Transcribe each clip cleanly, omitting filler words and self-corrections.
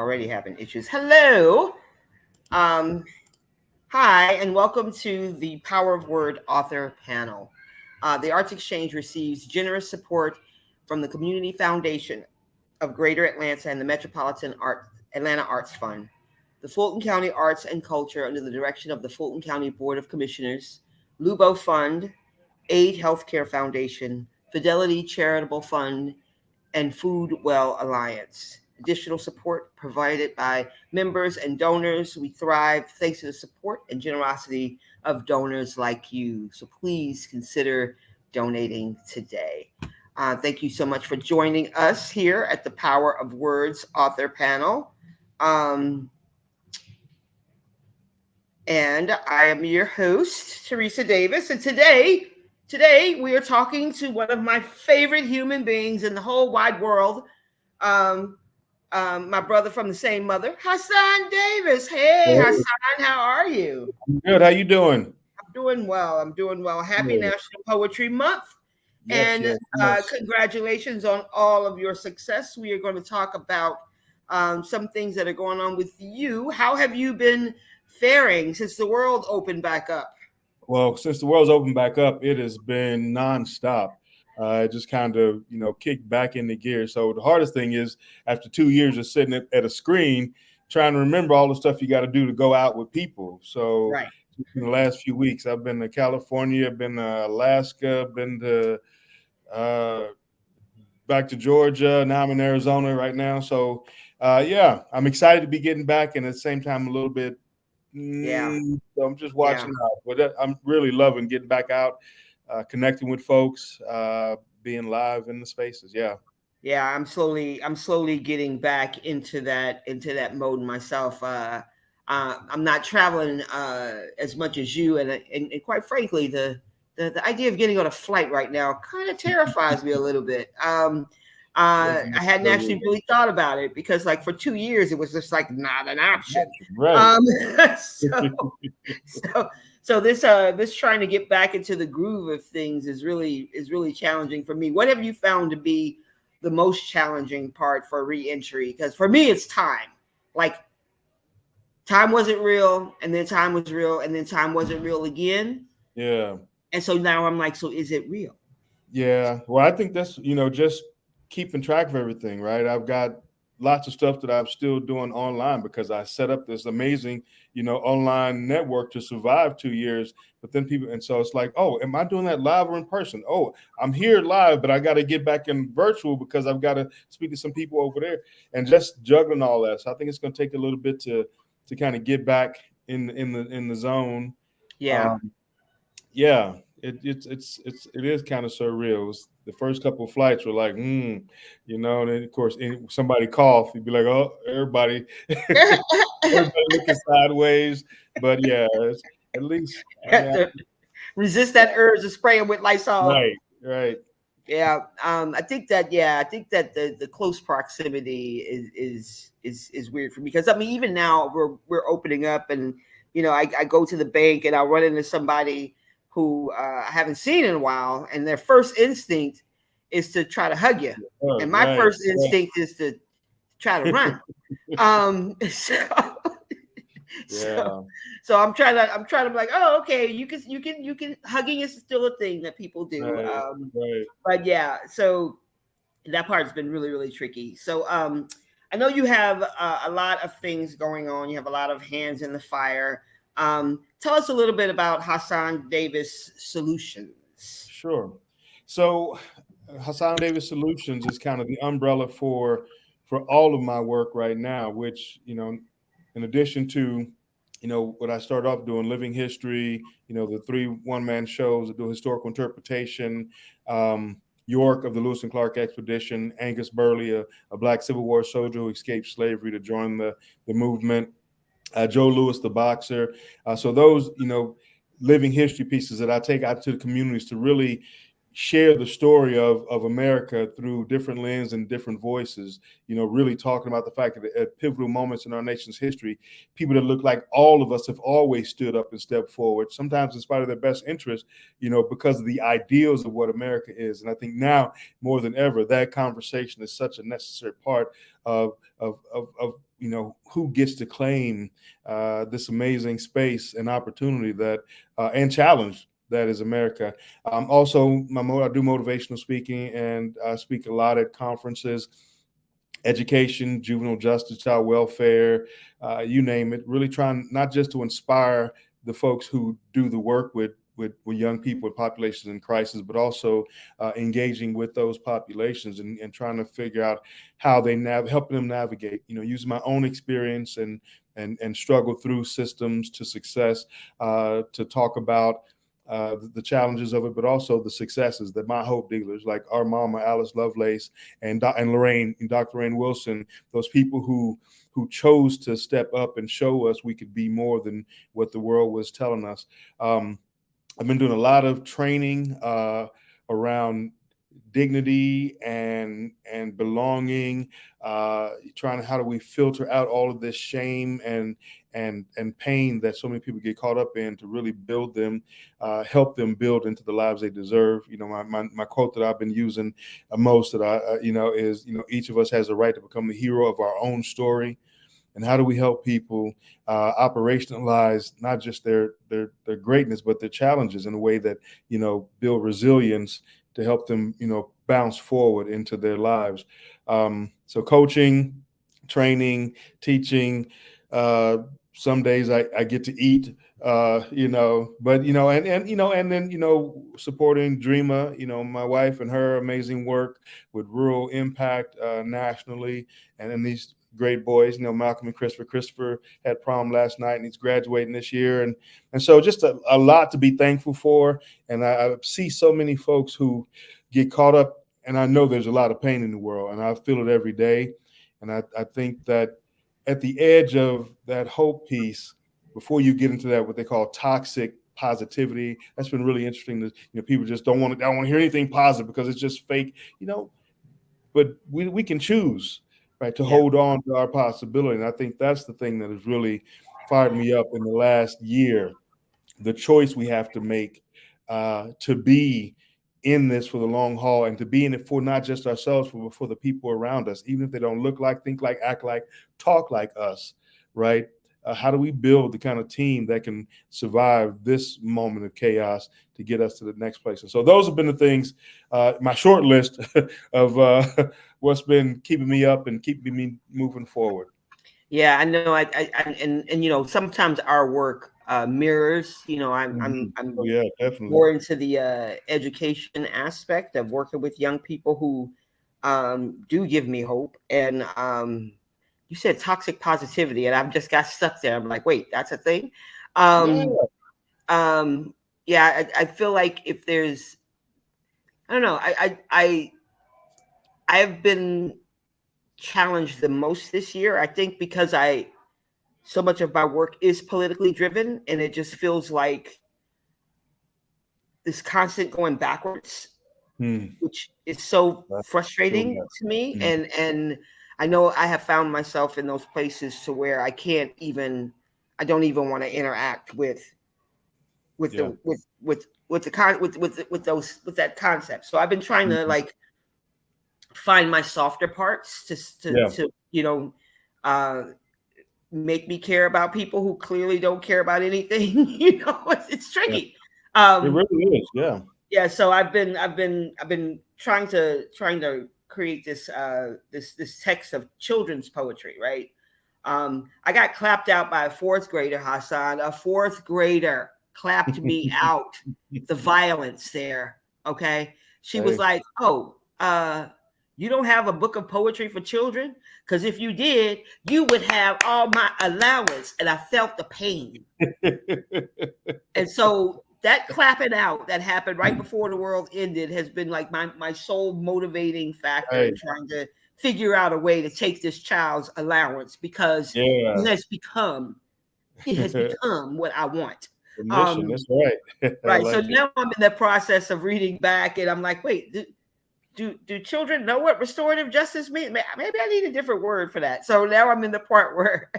already having issues. Hello. Um, Hi, and welcome to the Power of Word author panel. The Arts Exchange receives generous support from the Community Foundation of Greater Atlanta and the Metropolitan Atlanta Arts Fund, the Fulton County Arts and Culture under the direction of the Fulton County Board of Commissioners, Lubo Fund, Aid Healthcare Foundation, Fidelity Charitable Fund, and Food Well Alliance. Additional support provided by members and donors. We thrive thanks to the support and generosity of donors like you. So please consider donating today. Thank you so much for joining us here at the Power of Words author panel. And I am your host, Theresa Davis. And today we are talking to one of my favorite human beings in the whole wide world. My brother from the same mother, Hasan Davis. Hey, Hasan, how are you? Good. How you doing? I'm doing well. Happy Good. National Poetry Month. Yes, And yes. congratulations on all of your success. We are going to talk about some things that are going on with you. How have you been faring since the world opened back up? Well, since the world's opened back up, it has been nonstop. Just kind of, kicked back into gear. So the hardest thing is after 2 years of sitting at a screen, trying to remember all the stuff you got to do to go out with people. So Right. in the last few weeks, I've been to California, been to Alaska, been to back to Georgia. Now I'm in Arizona right now. So, yeah, I'm excited to be getting back, and at the same time, a little bit. Yeah. I'm just watching out, but I'm really loving getting back out, connecting with folks, being live in the spaces. Yeah. Yeah, I'm slowly getting back into that mode myself. I'm not traveling as much as you, and quite frankly, the idea of getting on a flight right now kind of terrifies me a little bit. I hadn't actually really thought about it because, like, for 2 years, it was just like not an option. Right. So, so, so this trying to get back into the groove of things is really challenging for me. What have you found to be the most challenging part for reentry? Because for me, it's time. Like, time wasn't real, and then time was real, and then time wasn't real again. Yeah. And so now I'm like, so is it real? Yeah. Well, I think that's, just keeping track of everything, right? I've got lots of stuff that I'm still doing online because I set up this amazing, online network to survive 2 years. But then people, and so it's like, oh, am I doing that live or in person? Oh, I'm here live, but I got to get back in virtual because I've got to speak to some people over there, and just juggling all that. So I think it's going to take a little bit to kind of get back in the zone. Yeah. Yeah, it is kind of surreal. It was, the first couple of flights were like, and then of course somebody coughed, you'd be like, oh, everybody, everybody looking sideways. But yeah, at least I mean, Resist that urge to spray them with Lysol. right. Yeah, I think that the close proximity is weird for me because I mean even now we're opening up and I go to the bank and I'll run into somebody who I haven't seen in a while and their first instinct is to try to hug you, and my first instinct is to try to run. So I'm trying to be like, oh, okay, you can hugging is still a thing that people do. Right. But yeah, so that part's been really tricky. So I know you have a lot of things going on. You have a lot of hands in the fire. Tell us a little bit about Hasan Davis Solutions. Sure. So Hasan Davis Solutions is kind of the umbrella for all of my work right now, which, in addition to, what I started off doing, living history, the 3 one-man shows that do historical interpretation, York of the Lewis and Clark expedition, Angus Burley, a Black Civil War soldier who escaped slavery to join the movement, Joe Louis, the boxer. So those, living history pieces that I take out to the communities to really share the story of America through different lenses and different voices, really talking about the fact that at pivotal moments in our nation's history, people that look like all of us have always stood up and stepped forward, sometimes in spite of their best interest, because of the ideals of what America is. And I think now more than ever, that conversation is such a necessary part of who gets to claim this amazing space and opportunity that and challenge that is America. Also, I do motivational speaking, and I speak a lot at conferences, education, juvenile justice, child welfare, you name it. Really trying not just to inspire the folks who do the work with young people with populations in crisis, but also engaging with those populations and trying to figure out how they helping them navigate. Using my own experience and struggle through systems to success, to talk about the challenges of it, but also the successes that my hope dealers like our mama Alice Lovelace and Dr. Lorraine Wilson, those people who chose to step up and show us we could be more than what the world was telling us. I've been doing a lot of training around dignity and belonging, trying to how do we filter out all of this shame and pain that so many people get caught up in to really build them, help them build into the lives they deserve. My quote that I've been using most that is each of us has a right to become the hero of our own story. And how do we help people operationalize not just their greatness, but their challenges in a way that build resilience to help them bounce forward into their lives. So coaching, training, teaching. Some days I get to eat, but and then supporting Dreama, my wife and her amazing work with rural impact nationally, and then these great boys, Malcolm and Christopher. Christopher had prom last night and he's graduating this year. And so just a lot to be thankful for. And I see so many folks who get caught up, and I know there's a lot of pain in the world, and I feel it every day. And I think that at the edge of that hope piece, before you get into that, what they call toxic positivity, that's been really interesting. People just don't want to hear anything positive because it's just fake, but we can choose, right, to hold on to our possibility. And I think that's the thing that has really fired me up in the last year, the choice we have to make to be in this for the long haul and to be in it for not just ourselves, but for the people around us, even if they don't look like, think like, act like, talk like us, right? How do we build the kind of team that can survive this moment of chaos to get us to the next place? And so those have been the things, my short list of what's been keeping me up and keeping me moving forward. Yeah, I know. And sometimes our work mirrors. I'm definitely more into the education aspect of working with young people who do give me hope. And you said toxic positivity, and I've just got stuck there. I'm like, wait, that's a thing. I feel like if there's, I don't know, I've been challenged the most this year. I think because so much of my work is politically driven, and it just feels like this constant going backwards, which is so frustrating to me. And I know I have found myself in those places to where I don't even want to interact with that concept. So I've been trying to like find my softer parts to make me care about people who clearly don't care about anything. It's tricky. It really is. Yeah. So I've been trying to create this text of children's poetry, right? I got clapped out by a fourth grader, Hasan. A fourth grader clapped me out. The violence there. Okay. She was like, "Oh, you don't have a book of poetry for children? Because if you did, you would have all my allowance." And I felt the pain. And so that clapping out that happened right before the world ended has been like my sole motivating factor in trying to figure out a way to take this child's allowance, because it has become what I want. The mission, that's right. Right. Like so now I'm in the process of reading back, and I'm like, wait, do children know what restorative justice means? Maybe I need a different word for that. So now I'm in the part where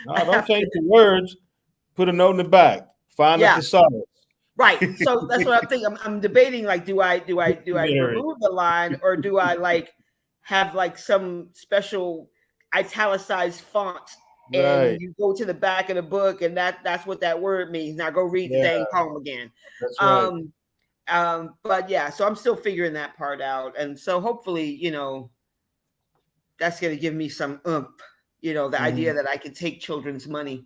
don't change the words. Put a note in the back. Find a thesaurus. Right. So that's what I'm thinking. I'm debating, like, do I remove the line, or do I like have like some special italicized font, Right. and you go to the back of the book, and that's what that word means. Now go read the Yeah, dang poem again. that's right. Um, but yeah, so I'm still figuring that part out, and so hopefully, that's going to give me some oomph. The idea Mhm. that I can take children's money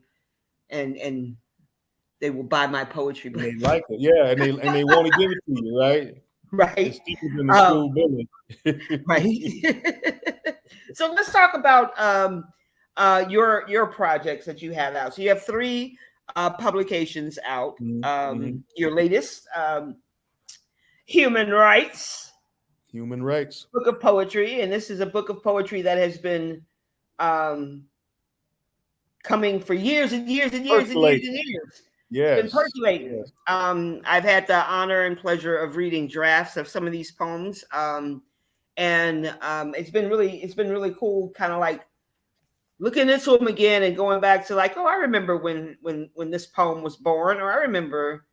and they will buy my poetry And book. they like it. Yeah, and they want to give it to you, right? Right? It's cheaper than the Um, school bully. right. So let's talk about your projects that you have out. So you have three publications out. Mhm. Your latest, Human Rights, Human rights. book of poetry, and this is a book of poetry that has been um, coming for years and years and years and years Percolate. and years. It's been Yes. percolating. Yes. I've had the honor and pleasure of reading drafts of some of these poems, and it's been really cool, kind of like looking into them again and going back to like, oh, I remember when this poem was born, or I remember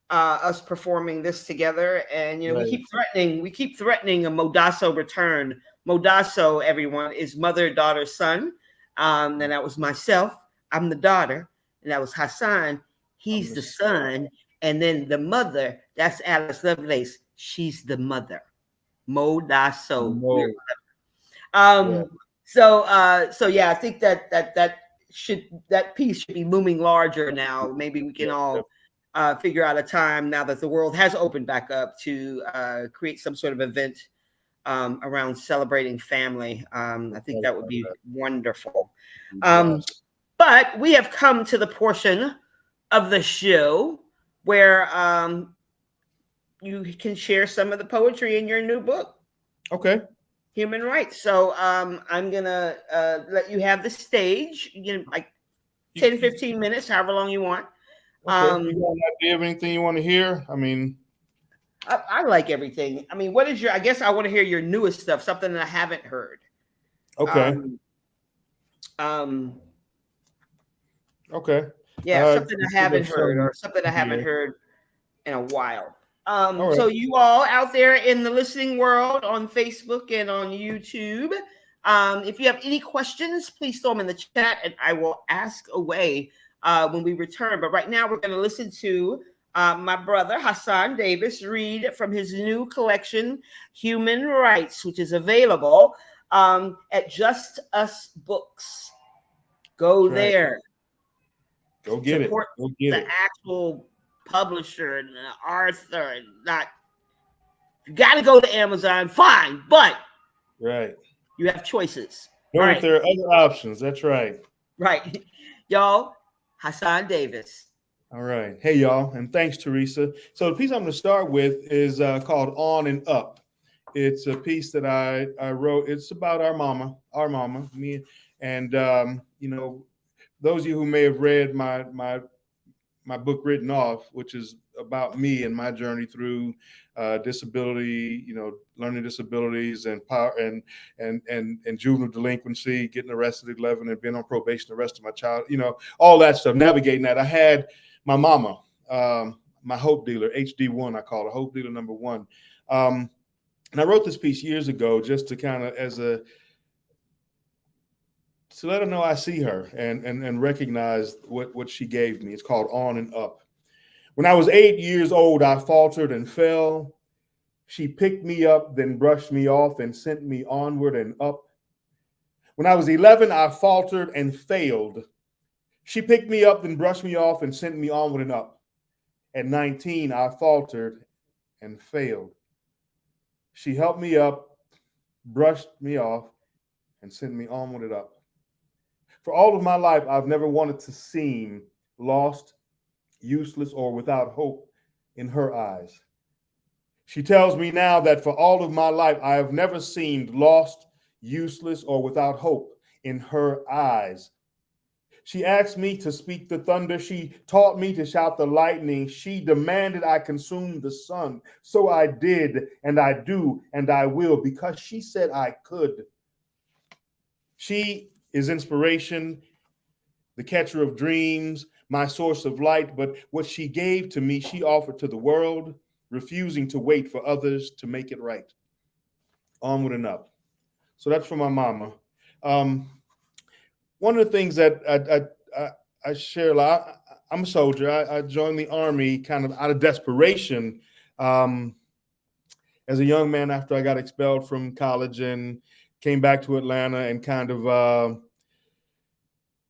us performing this together. And we Right. keep threatening a Modasso return. Modasso, everyone, is mother, daughter, son. And that was myself. I'm the daughter, and that was Hasan. I'm He's the the son. son, and then the mother. That's Alice Lovelace. She's the mother. Modasso. No. Yeah. Um, so yeah, I think that piece should be looming larger now. Maybe we can Yeah. all figure out a time now that the world has opened back up to create some sort of event around celebrating family. I think that would be wonderful. Um, Yes. but we have come to the portion of the show where you can share some of the poetry in your new book. Okay. Human rights. So I'm gonna let you have the stage. You can like You, 10, you, 15 minutes, however long you want. okay. You Um, got an idea of anything you want to hear? I mean, I like everything. I mean, what is your? I guess I want to hear your newest stuff, something that I haven't heard. okay. Um, um, Okay. yeah, something I Consider haven't heard, some or something I haven't here. heard in a while. All So right. you all out there in the listening world on Facebook and on YouTube, if you have any questions, please throw them in the chat and I will ask away when we return. But right now we're going to listen to my brother Hasan Davis read from his new collection, Human Rights, which is available at Just Us Books. Go That's right. there. Go get it. Support Go get the it. actual publisher and the author, and not. You got to go to Amazon, fine, but Right. you have choices. All Know that right, there are other options. That's right. right, y'all. Hasan Davis. All right. Hey, y'all. And thanks, Theresa. So the piece I'm going to start with is called On and Up. It's a piece that I wrote. It's about our mama, me. And, those of you who may have read my book Written Off, which is about me and my journey through disability, learning disabilities and power and juvenile delinquency, getting arrested at 11 and being on probation the rest of my child, all that stuff, navigating that. I had my mama, my hope dealer, HD1, I call her hope dealer number one. And I wrote this piece years ago just to kind of to let her know I see her and recognize what she gave me. It's called On and Up. When I was 8 years old, I faltered and fell. She picked me up, then brushed me off and sent me onward and up. When I was 11, I faltered and failed. She picked me up, then brushed me off and sent me onward and up. At 19, I faltered and failed. She helped me up, brushed me off, and sent me onward and up. For all of my life, I've never wanted to seem lost, useless, or without hope in her eyes. She tells me now that for all of my life, I have never seemed lost, useless, or without hope in her eyes. She asked me to speak the thunder. She taught me to shout the lightning. She demanded I consume the sun. So I did, and I do, and I will, because she said I could. She is inspiration, the catcher of dreams, my source of light. But what she gave to me, she offered to the world, refusing to wait for others to make it right. Onward and up. So that's for my mama. Um, one of the things that I share a lot. I'm a soldier. I joined the army kind of out of desperation, um, as a young man after I got expelled from college and came back to Atlanta and kind of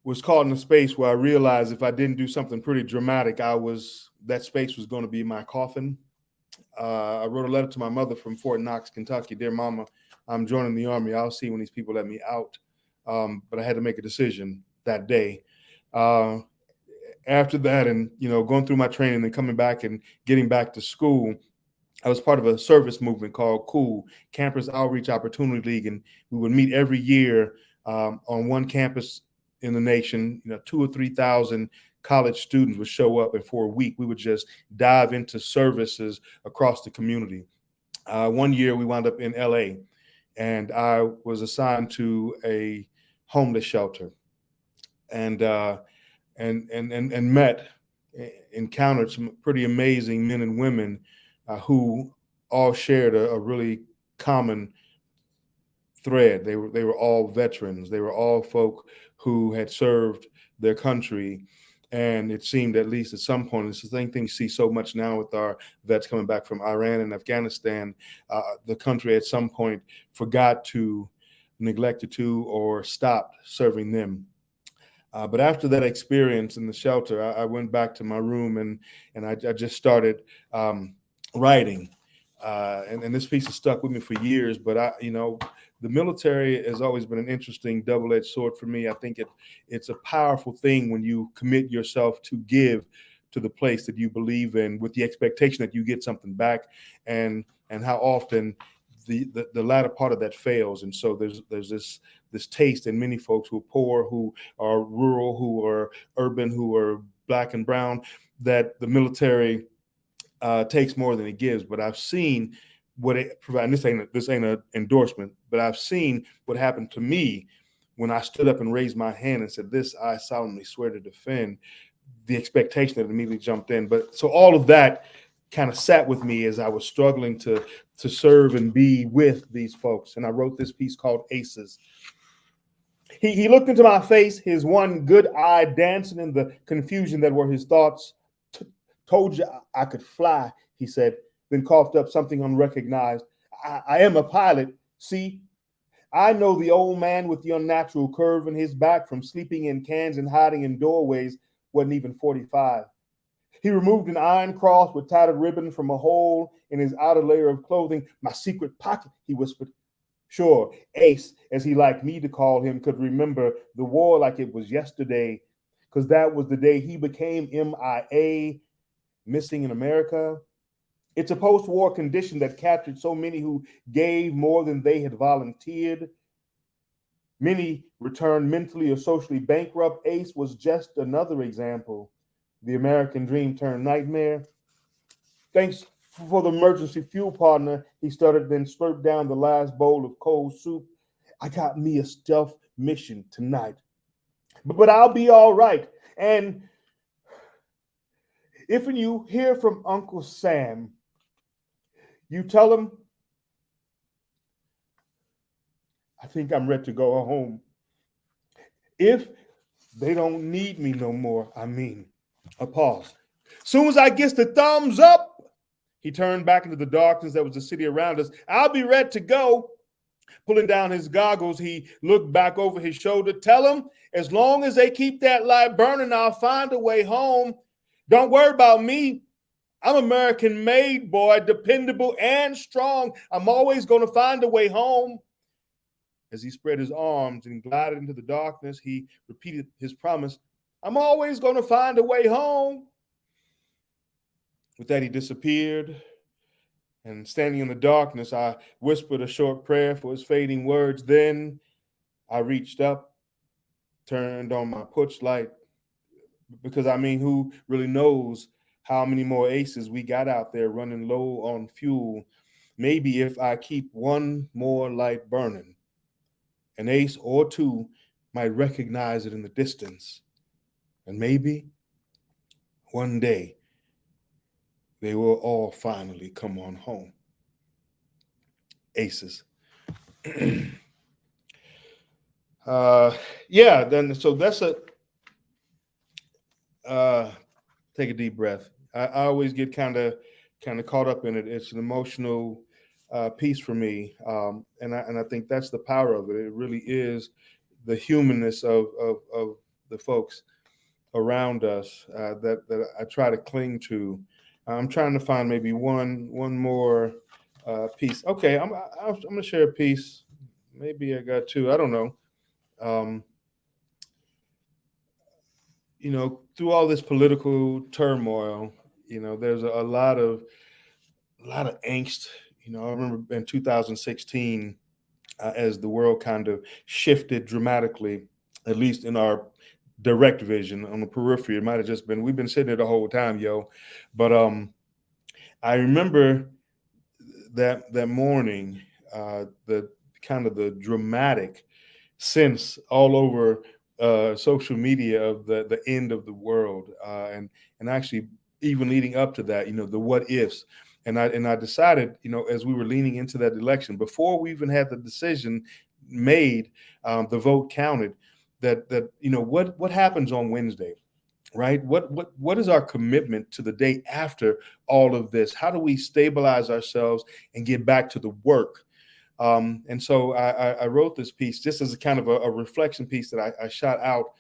was caught in a space where I realized if I didn't do something pretty dramatic, that space was going to be my coffin. I wrote a letter to my mother from Fort Knox, Kentucky. Dear Mama, I'm joining the army. I'll see when these people let me out. But I had to make a decision that day. Uh, After that, and going through my training and coming back and getting back to school, I was part of a service movement called COOL, Campus Outreach Opportunity League, and we would meet every year on one campus in the nation. 2 or 3 thousand college students would show up, and for a week we would just dive into services across the community. One year we wound up in LA, and I was assigned to a homeless shelter, and met, encountered some pretty amazing men and women who all shared a really common thread. They were all veterans. They were all folk who had served their country. And it seemed, at least at some point, it's the same thing you see so much now with our vets coming back from Iran and Afghanistan. The country at some point forgot to, neglected to, or stopped serving them. But after that experience in the shelter, I went back to my room, and I just started writing. And this piece has stuck with me for years. But the military has always been an interesting double-edged sword for me. I think it's a powerful thing when you commit yourself to give to the place that you believe in, with the expectation that you get something back, and how often the latter part of that fails. And so there's this taste in many folks who are poor, who are rural, who are urban, who are black and brown, that the military takes more than it gives. But I've seen what it provides. This ain't an endorsement, but I've seen what happened to me when I stood up and raised my hand and said, "This I solemnly swear to defend." The expectation that immediately jumped in. But so all of that kind of sat with me as I was struggling to serve and be with these folks. And I wrote this piece called Aces. He looked into my face, his one good eye dancing in the confusion that were his thoughts. Told you I could fly, he said, then coughed up something unrecognized. I am a pilot. See, I know the old man with the unnatural curve in his back from sleeping in cans and hiding in doorways wasn't even 45. He removed an iron cross with tattered ribbon from a hole in his outer layer of clothing. My secret pocket, he whispered. Sure, Ace, as he liked me to call him, could remember the war like it was yesterday, because that was the day he became MIA, missing in America. It's a post-war condition that captured so many who gave more than they had volunteered. Many returned mentally or socially bankrupt. Ace was just another example. The American dream turned nightmare. Thanks for the emergency fuel, partner, he stuttered, then slurped down the last bowl of cold soup. I got me a stealth mission tonight. But I'll be all right. And if you hear from Uncle Sam, you tell him I think I'm ready to go home. If they don't need me no more, I mean. A pause. Soon as I gets the thumbs up, he turned back into the darkness that was the city around us. I'll be ready to go. Pulling down his goggles, he looked back over his shoulder. Tell them, as long as they keep that light burning, I'll find a way home. Don't worry about me. I'm American made, boy, dependable and strong. I'm always going to find a way home. As he spread his arms and glided into the darkness, he repeated his promise. I'm always going to find a way home. With that, he disappeared. And standing in the darkness, I whispered a short prayer for his fading words. Then I reached up, turned on my porch light, because who really knows how many more aces we got out there running low on fuel? Maybe if I keep one more light burning, an ace or two might recognize it in the distance. And maybe one day they will all finally come on home. Aces. Uh, yeah. Then so that's a uh, take a deep breath. I always get kind of caught up in it. It's an emotional piece for me, and I think that's the power of it. It really is the humanness of the folks around us that I try to cling to. I'm trying to find maybe one more piece. Okay, I'm gonna share a piece. Maybe I got two. I don't know. Um, through all this political turmoil, there's a lot of angst. I remember in 2016, as the world kind of shifted dramatically, at least in our direct vision. On the periphery, it might have just been we've been sitting there the whole time, yo. But I remember that morning, the kind of the dramatic sense all over social media of the end of the world, and actually even leading up to that, the what ifs. And I decided, as we were leaning into that election, before we even had the decision made, the vote counted, that what happens on Wednesday, right? What is our commitment to the day after all of this? How do we stabilize ourselves and get back to the work? And so I wrote this piece just as a kind of a reflection piece that I shot out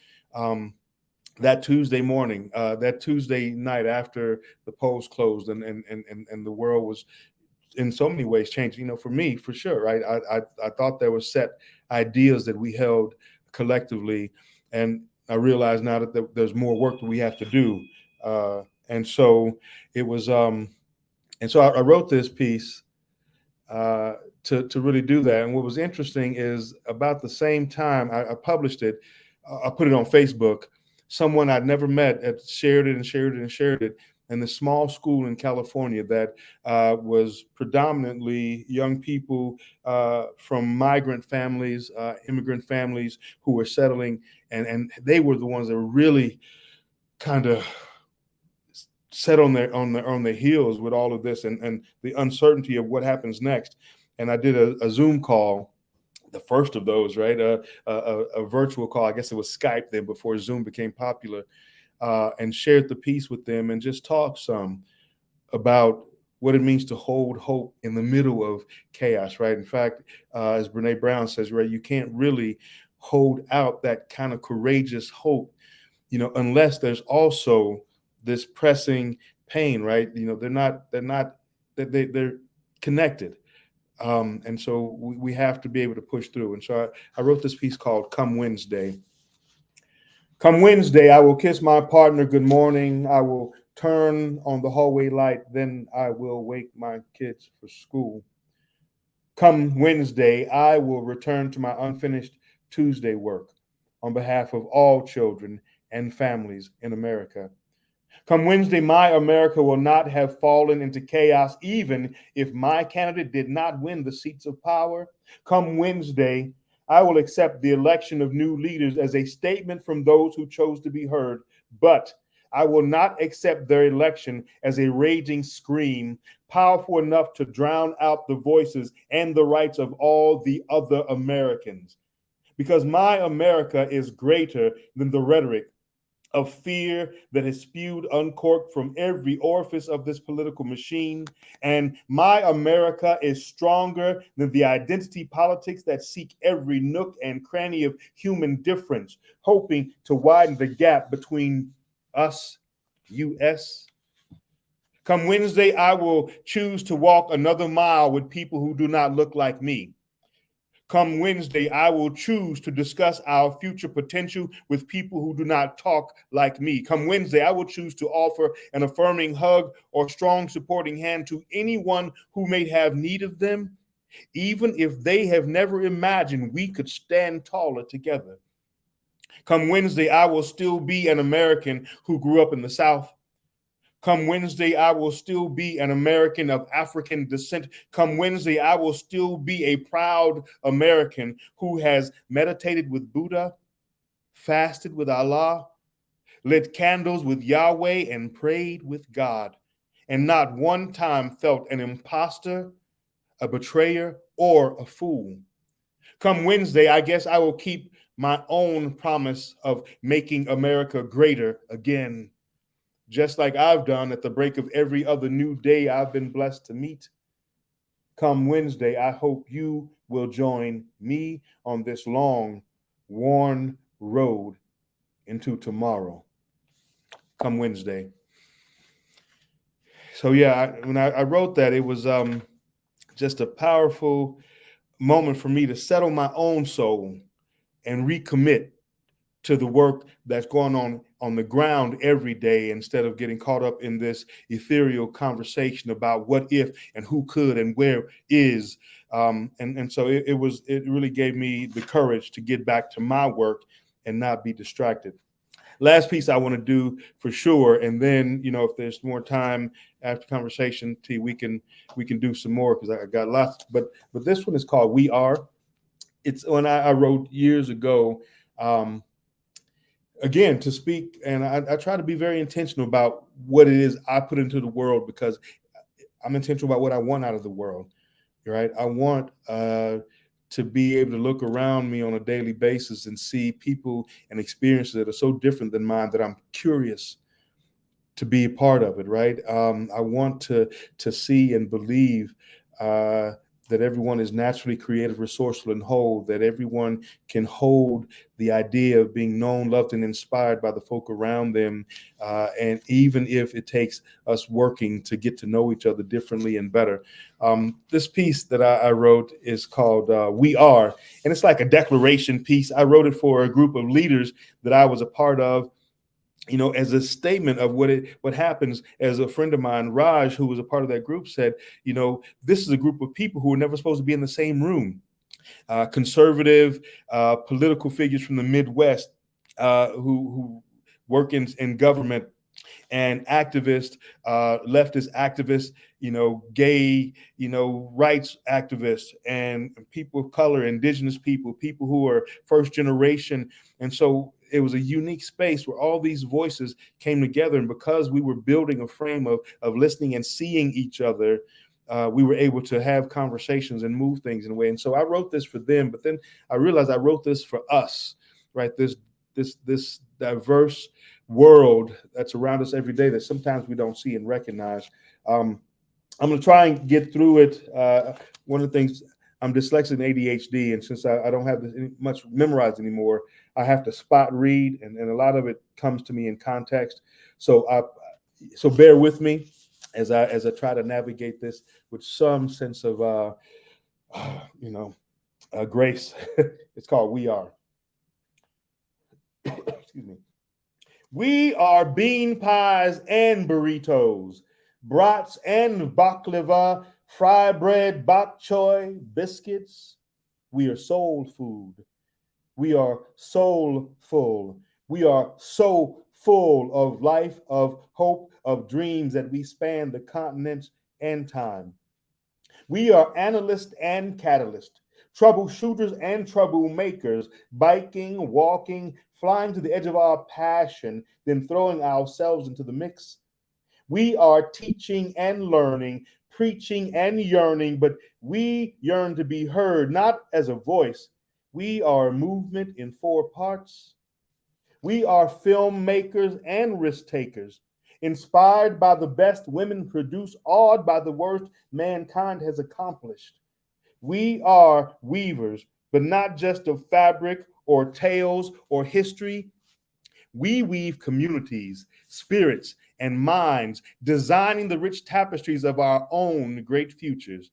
that Tuesday morning, that Tuesday night after the polls closed, and the world was in so many ways changed. For me, for sure, right? I thought there were set ideas that we held collectively, and I realize now that there's more work that we have to do. And so it was, and so I wrote this piece uh, to really do that. And what was interesting is about the same time I published it, I put it on Facebook. Someone I'd never met had shared it and shared it and shared it. And the small school in California that was predominantly young people from migrant families, immigrant families who were settling, and they were the ones that were really kind of set on their heels with all of this and the uncertainty of what happens next. And I did a Zoom call, the first of those, right? A virtual call. I guess it was Skype then before Zoom became popular, and shared the piece with them and just talked some about what it means to hold hope in the middle of chaos, right? In fact, as Brene Brown says, right, you can't really hold out that kind of courageous hope, unless there's also this pressing pain, right? They're connected. And so we have to be able to push through. And so I wrote this piece called Come Wednesday. Come Wednesday, I will kiss my partner good morning. I will turn on the hallway light. Then I will wake my kids for school. Come Wednesday, I will return to my unfinished Tuesday work on behalf of all children and families in America. Come Wednesday, my America will not have fallen into chaos, even if my candidate did not win the seats of power. Come Wednesday, I will accept the election of new leaders as a statement from those who chose to be heard, but I will not accept their election as a raging scream, powerful enough to drown out the voices and the rights of all the other Americans. Because my America is greater than the rhetoric of fear that has spewed uncorked from every orifice of this political machine. And my America is stronger than the identity politics that seek every nook and cranny of human difference, hoping to widen the gap between us, US. Come Wednesday, I will choose to walk another mile with people who do not look like me. Come Wednesday, I will choose to discuss our future potential with people who do not talk like me. Come Wednesday, I will choose to offer an affirming hug or strong supporting hand to anyone who may have need of them, even if they have never imagined we could stand taller together. Come Wednesday, I will still be an American who grew up in the South. Come Wednesday, I will still be an American of African descent. Come Wednesday, I will still be a proud American who has meditated with Buddha, fasted with Allah, lit candles with Yahweh, and prayed with God, and not one time felt an imposter, a betrayer, or a fool. Come Wednesday, I guess I will keep my own promise of making America greater again, just like I've done at the break of every other new day I've been blessed to meet. Come Wednesday, I hope you will join me on this long, worn road into tomorrow. Come Wednesday. So yeah, when I wrote that, it was just a powerful moment for me to settle my own soul and recommit to the work that's going on the ground every day, instead of getting caught up in this ethereal conversation about what if and who could and where is. And so it really gave me the courage to get back to my work and not be distracted. Last piece I want to do for sure, and then if there's more time after conversation, T, we can do some more because I got lots. But this one is called "We Are." It's one I wrote years ago. Again, to speak, and I try to be very intentional about what it is I put into the world, because I'm intentional about what I want out of the world. Right? I want to be able to look around me on a daily basis and see people and experiences that are so different than mine that I'm curious to be a part of it. Right? I want to see and believe that everyone is naturally creative, resourceful, and whole, that everyone can hold the idea of being known, loved, and inspired by the folk around them. And even if it takes us working to get to know each other differently and better. This piece that I wrote is called "We Are," and it's like a declaration piece. I wrote it for a group of leaders that I was a part of, as a statement of what happens. As a friend of mine, Raj, who was a part of that group, said, this is a group of people who are never supposed to be in the same room. Conservative political figures from the Midwest who work in government, and activists, leftist activists, gay, rights activists, and people of color, indigenous people who are first generation. And so it was a unique space where all these voices came together. And because we were building a frame of listening and seeing each other, we were able to have conversations and move things in a way. And so I wrote this for them, but then I realized I wrote this for us, right? This diverse world that's around us every day that sometimes we don't see and recognize. I'm going to try and get through it. One of the things, I'm dyslexic and ADHD, and since I don't have much memorized anymore, I have to spot read, and a lot of it comes to me in context. So bear with me as I try to navigate this with some sense of grace. It's called "We Are." Excuse me. We are bean pies and burritos, brats and baklava, fry bread, bok choy, biscuits. We are soul food. We are soulful. We are so full of life, of hope, of dreams that we span the continents and time. We are analysts and catalysts, troubleshooters and troublemakers, biking, walking, flying to the edge of our passion, then throwing ourselves into the mix. We are teaching and learning, preaching and yearning, but we yearn to be heard, not as a voice. We are a movement in 4 parts. We are filmmakers and risk takers, inspired by the best women produce, awed by the worst mankind has accomplished. We are weavers, but not just of fabric or tales or history. We weave communities, spirits, and minds, designing the rich tapestries of our own great futures.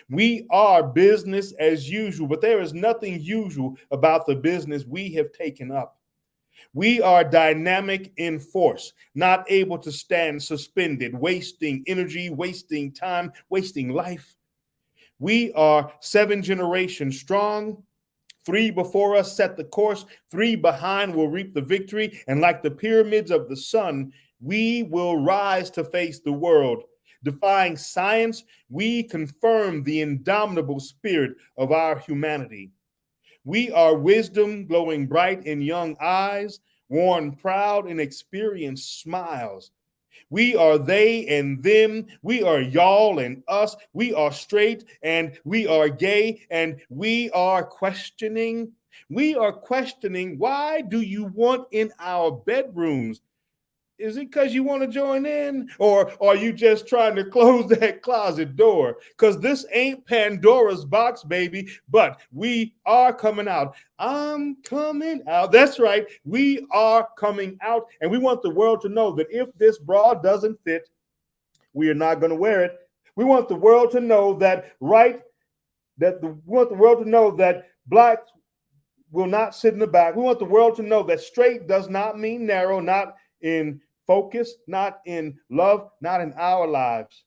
We are business as usual, but there is nothing usual about the business we have taken up. We are dynamic in force, not able to stand suspended, wasting energy, wasting time, wasting life. We are 7 generations strong. 3 before us set the course, 3 behind will reap the victory. And like the pyramids of the sun, we will rise to face the world. Defying science, we confirm the indomitable spirit of our humanity. We are wisdom glowing bright in young eyes, worn proud in experienced smiles. We are they and them. We are y'all and us. We are straight and we are gay and we are questioning. We are questioning, why do you want in our bedrooms? Is it because you want to join in? Or are you just trying to close that closet door? Because this ain't Pandora's box, baby, but we are coming out. I'm coming out. That's right. We are coming out. And we want the world to know that if this bra doesn't fit, we are not going to wear it. We want the world to know that, we want the world to know that black will not sit in the back. We want the world to know that straight does not mean narrow, not in focus, not in love, not in our lives.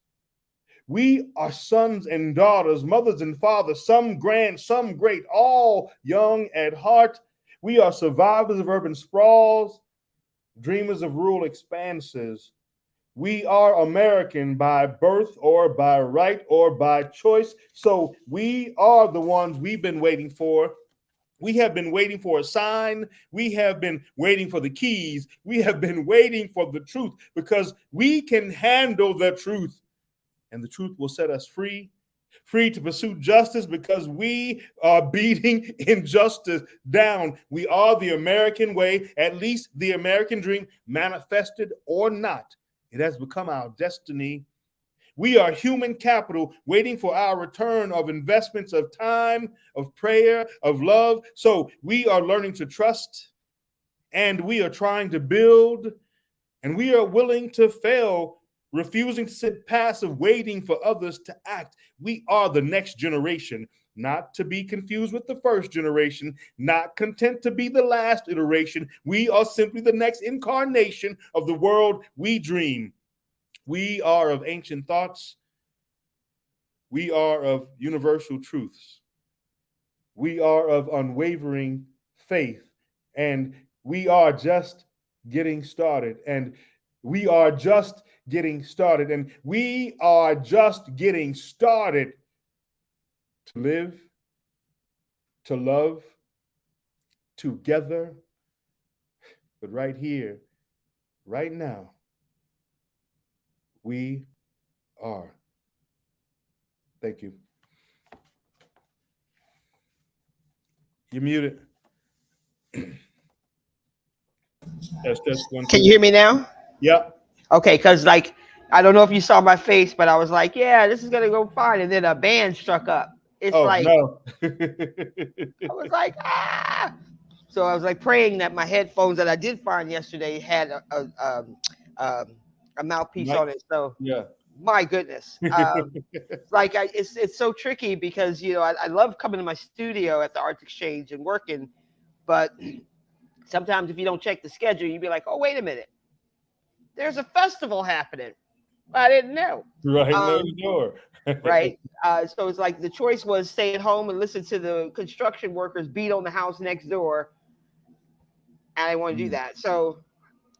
We are sons and daughters, mothers and fathers, some grand, some great, all young at heart. We are survivors of urban sprawls, dreamers of rural expanses. We are American by birth or by right or by choice. So we are the ones we've been waiting for. We have been waiting for a sign. We have been waiting for the keys. We have been waiting for the truth, because we can handle the truth, and the truth will set us free, free to pursue justice, because we are beating injustice down. We are the American way, at least the American dream, manifested or not. It has become our destiny. We are human capital waiting for our return of investments of time, of prayer, of love. So we are learning to trust, and we are trying to build, and we are willing to fail, refusing to sit passive, waiting for others to act. We are the next generation, not to be confused with the first generation, not content to be the last iteration. We are simply the next incarnation of the world we dream. We are of ancient thoughts. We are of universal truths. We are of unwavering faith. And we are just getting started. And we are just getting started. And we are just getting started to live, to love together. But right here, right now, we are. Thank you. You're muted. That's one, Can two. you hear me now? Yep. Okay, because like I don't know if you saw my face, but I was like, yeah, this is gonna go fine, and then a band struck up. It's Oh like no. I was like, ah. So I was like praying that my headphones that I did find yesterday had um, a mouthpiece Mike. on it. So Yeah. my goodness, like it's so tricky because I love coming to my studio at the Arts Exchange and working, but sometimes if you don't check the schedule, you'd be like, oh wait a minute, there's a festival happening. I didn't know. Right next Um, door. right. So it's like the choice was stay at home and listen to the construction workers beat on the house next door, and I want to do Mm, that. So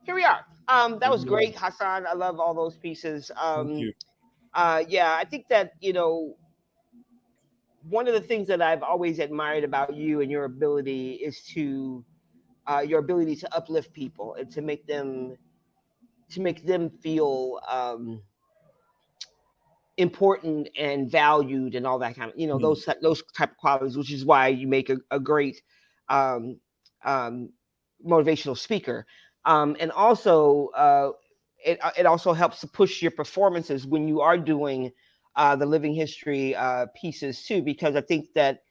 here we are. That here was we are. great, Hasan. I love all those pieces. Thank you. Yeah, I think that one of the things that I've always admired about you and your ability is your ability to uplift people and to make them feel important and valued and all that kind of Mm, those type of qualities, which is why you make a great um, um, motivational speaker. And also it also helps to push your performances when you are doing the living history pieces too, because I think that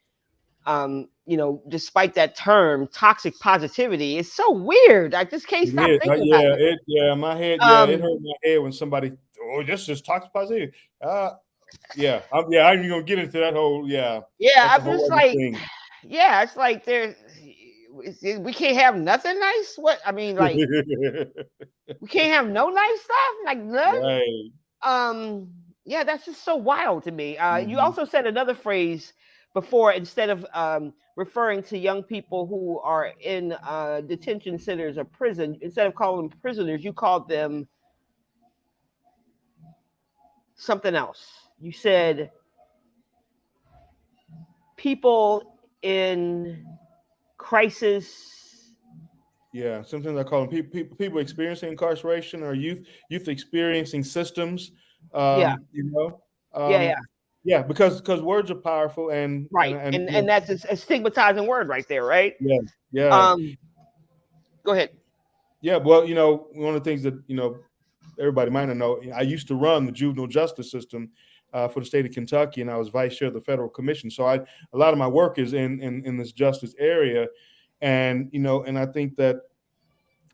despite that term toxic positivity, it's so weird. I just can't it stop is. thinking about Yeah. it. My head. Yeah. It um hurt my head when somebody. Oh, this just talks positive. Yeah. I'm even gonna get into that whole. Yeah. yeah, That's a I'm whole just other like, thing. yeah, it's like we can't have nothing nice. What I mean, like we can't have no nice stuff, like none. Right. Um, yeah, that's just so wild to me. You Hmm. also said another phrase before, instead of referring to young people who are in detention centers or prison, instead of calling them prisoners, you called them something else. You said people in crisis. Yeah, sometimes I call them people experiencing incarceration, or youth experiencing systems. Yeah, You know, yeah, um, yeah. Yeah, because words are powerful, Right. and And that's a stigmatizing word right there, right? yeah, yeah, Um, Go ahead. yeah. Well, one of the things that everybody might not know, I used to run the juvenile justice system for the state of Kentucky, and I was vice chair of the federal commission. So a lot of my work is in this justice area, and I think that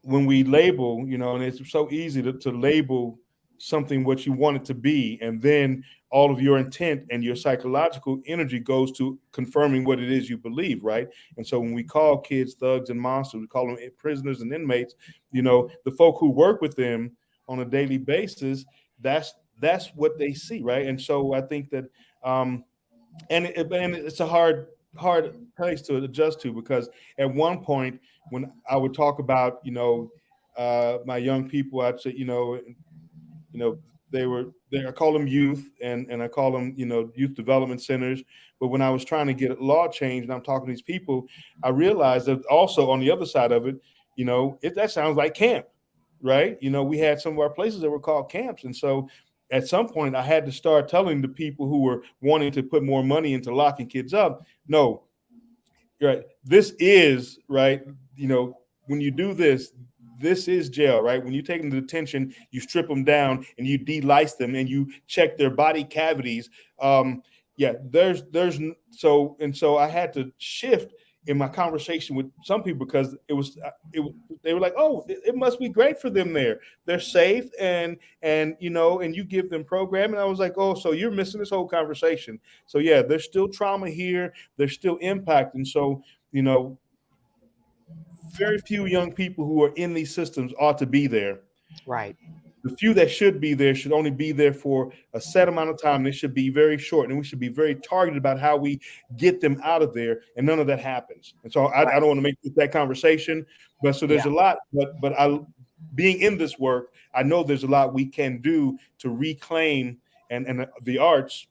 when we label, and it's so easy to label something what you want it to be, and then all of your intent and your psychological energy goes to confirming what it is you believe, right? And so when we call kids thugs and monsters, we call them prisoners and inmates, the folk who work with them on a daily basis, that's what they see, right? And so I think that and it's a hard place to adjust to, because at one point when I would talk about my young people, I'd say you know I call them youth, and I call them youth development centers. But when I was trying to get law changed and I'm talking to these people, I realized that also on the other side of it, that sounds like camp, right? We had some of our places that were called camps. And so at some point I had to start telling the people who were wanting to put more money into locking kids up, no, right, this is right, when you do this, this is jail, right? When you take them to detention, you strip them down and you de-lice them and you check their body cavities. Yeah, there's so I had to shift in my conversation with some people, because they were like, oh, it must be great for them there. They're safe, and you give them programming. I was like, oh, so you're missing this whole conversation. So yeah, there's still trauma here. There's still impact, and so you know very few young people who are in these systems ought to be there. Right. The few that should be there should only be there for a set amount of time. They should be very short, and we should be very targeted about how we get them out of there. And none of that happens. And so I Right. don't want to make that conversation, but so there's Yeah. a lot. But being in this work, I know there's a lot we can do to reclaim, and the arts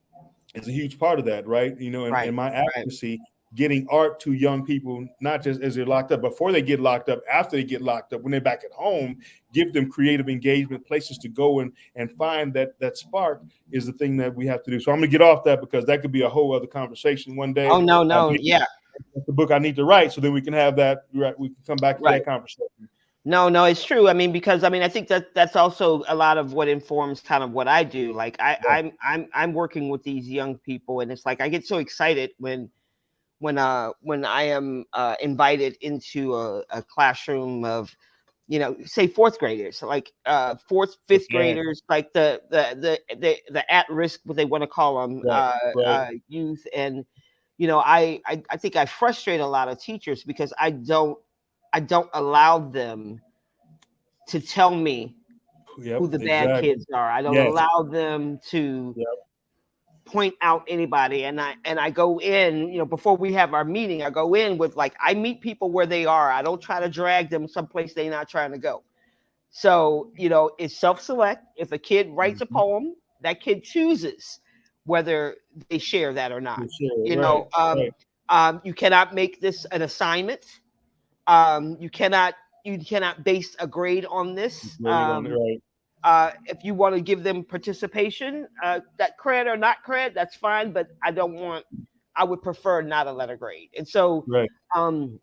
is a huge part of that, right? In Right. my Right. advocacy, getting art to young people, not just as they're locked up, before they get locked up, after they get locked up, when they're back at home, give them creative engagement, places to go and find that spark is the thing that we have to do. So I'm gonna get off that, because that could be a whole other conversation one Oh, day. no, no. Maybe Yeah. that's the book I need to write, so then we can have that. Right, we can come back to Right. that conversation. No, no, it's true. I mean, because I mean, I think that that's also a lot of what informs kind of what I do. Like Yeah, I'm working with these young people, and it's like I get so excited when I am invited into a classroom of, say fourth graders, like fourth, fifth yeah, graders, like the at risk, what they want to call them, right, right. youth. And I think I frustrate a lot of teachers because I don't allow them to tell me who Yep, the bad exactly. kids are. I don't Yes. allow them to Yep. point out anybody. And I go in, before we have our meeting, I go in with, like, I meet people where they are. I don't try to drag them someplace they're not trying to go. So, it's self-select. If a kid writes a Mhm. poem, that kid chooses whether they share that or not. For sure. You Right. know, Right. you cannot make this an assignment. Um, you cannot you cannot base a grade on this. Grade on it. Right. If you want to give them participation, that cred or not cred, that's fine. But I would prefer not a letter grade. And so, Right. um,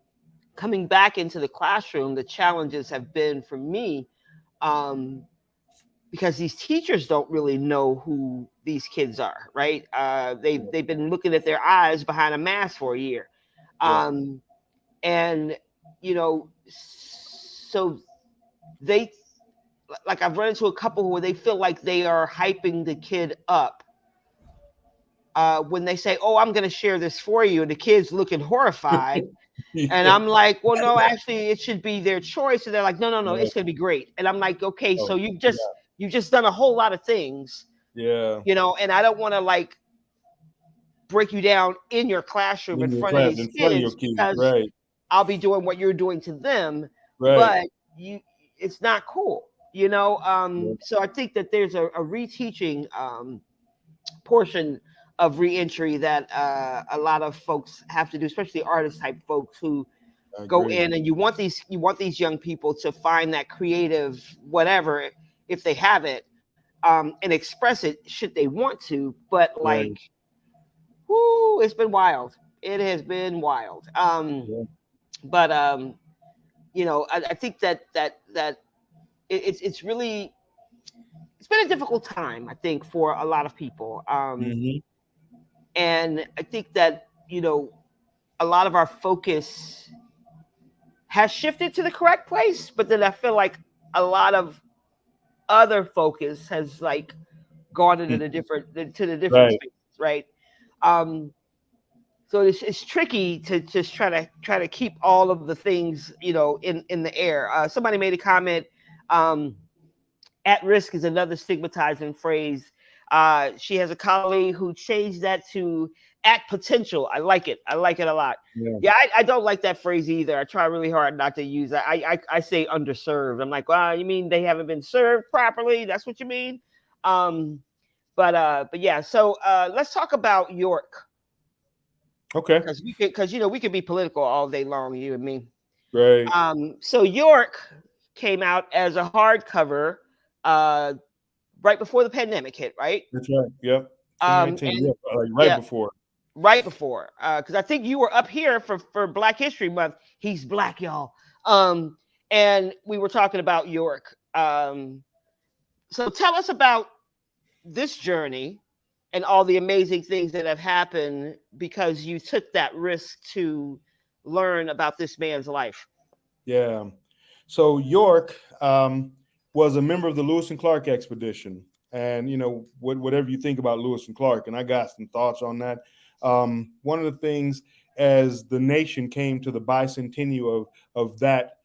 coming back into the classroom, the challenges have been for me, um, because these teachers don't really know who these kids are, right? They've been looking at their eyes behind a mask for a year, Yeah. um, and so they, like, I've run into a couple where they feel like they are hyping the kid up when they say, "Oh, I'm going to share this for you," and the kid's looking horrified. And Yeah. I'm like, "Well, no, actually, it should be their choice." And they're like, "No, no, no, Right. it's going to be great." And I'm like, "Okay, so Oh, you've just done a whole lot of things, yeah. and I don't want to, like, break you down in your classroom in In your front of class, these in front of your kids kids. because Right. I'll be doing what you're doing to them, Right. but it's not cool." Yeah. So I think that there's a reteaching portion of reentry that a lot of folks have to do, especially artist type folks who I go agree. in, and you want these young people to find that creative whatever, if they have it, and express it should they want to, but, like, Right. whoo, it's been wild. It has been wild. Yeah. But I think that it's really it's been a difficult time. I think for a lot of people, Hmm. and I think that a lot of our focus has shifted to the correct place, but then I feel like a lot of other focus has like gone into the different Right. spaces, right? Um, so it's tricky to just try to keep all of the things in the air. Somebody made a comment. Um, at risk is another stigmatizing phrase. She has a colleague who changed that to at potential. I like it. I like it a lot. Yeah. Yeah, I don't like that phrase either. I try really hard not to use that. I say underserved. I'm like, well, you mean they haven't been served properly? That's what you mean? Um, but yeah. So let's talk about York Okay. because we could be political all day long, you and me. Right. So York came out as a hardcover uh, right before the pandemic hit, right? That's right. Yep. 2019. And Yeah. Like right yeah, before. right before, because I think you were up here for Black History Month. He's black, y'all. Um, and we were talking about York. So tell us about this journey and all the amazing things that have happened because you took that risk to learn about this man's life. Yeah. So York was a member of the Lewis and Clark expedition, and whatever you think about Lewis and Clark, and I got some thoughts on that. One of the things as the nation came to the bicentennial of that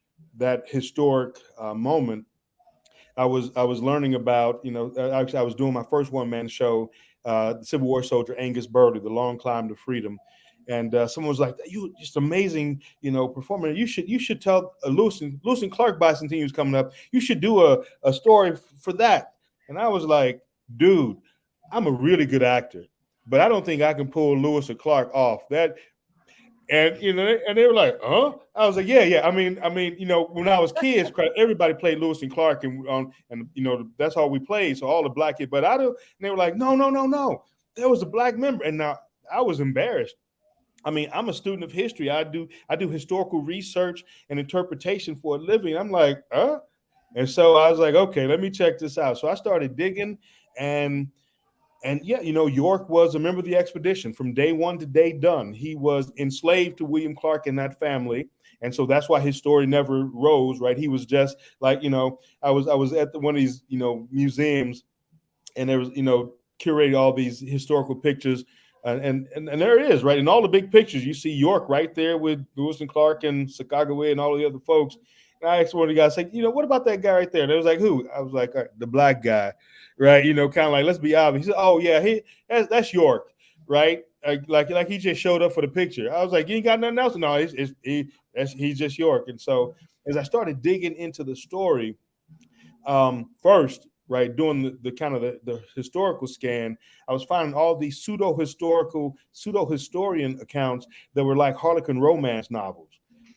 historic moment, I was learning about actually I was doing my first one man show, the Civil War soldier Angus Burley, the long climb to freedom, and someone was like, "You just amazing, performer. You should tell Lewis and Clark bicentennial is coming up. You should do a story for that." And I was like, "Dude, I'm a really good actor, but I don't think I can pull Lewis and Clark off that." And they were like, "Huh?" I was like, "Yeah, yeah. I mean, when I was kids, everybody played Lewis and Clark, and that's all we played. So all the black kids, but I do." And they were like, "No, no, no, no. There was a black member." And now I was embarrassed. I mean, I'm a student of history. I do historical research and interpretation for a living. I'm like, "Huh?" And so I was like, "Okay, let me check this out." So I started digging, and and yeah, York was a member of the expedition from day one to day done. He was enslaved to William Clark and that family, and so that's why his story never rose. Right? He was just like I was at one of these museums, and there was curated all these historical pictures, and there it is, right? In all the big pictures, you see York right there with Lewis and Clark and Sacagawea and all the other folks. And I asked one of the guys, like, what about that guy right there? And they was like, who? I was like, the black guy, right? Kind of like, let's be obvious. He said, oh yeah, that's York, right? Like he just showed up for the picture. I was like, you ain't got nothing else? No, he's just York. And so as I started digging into the story, first, right, doing the kind of the historical scan, I was finding all these pseudo historian accounts that were like Harlequin romance novels,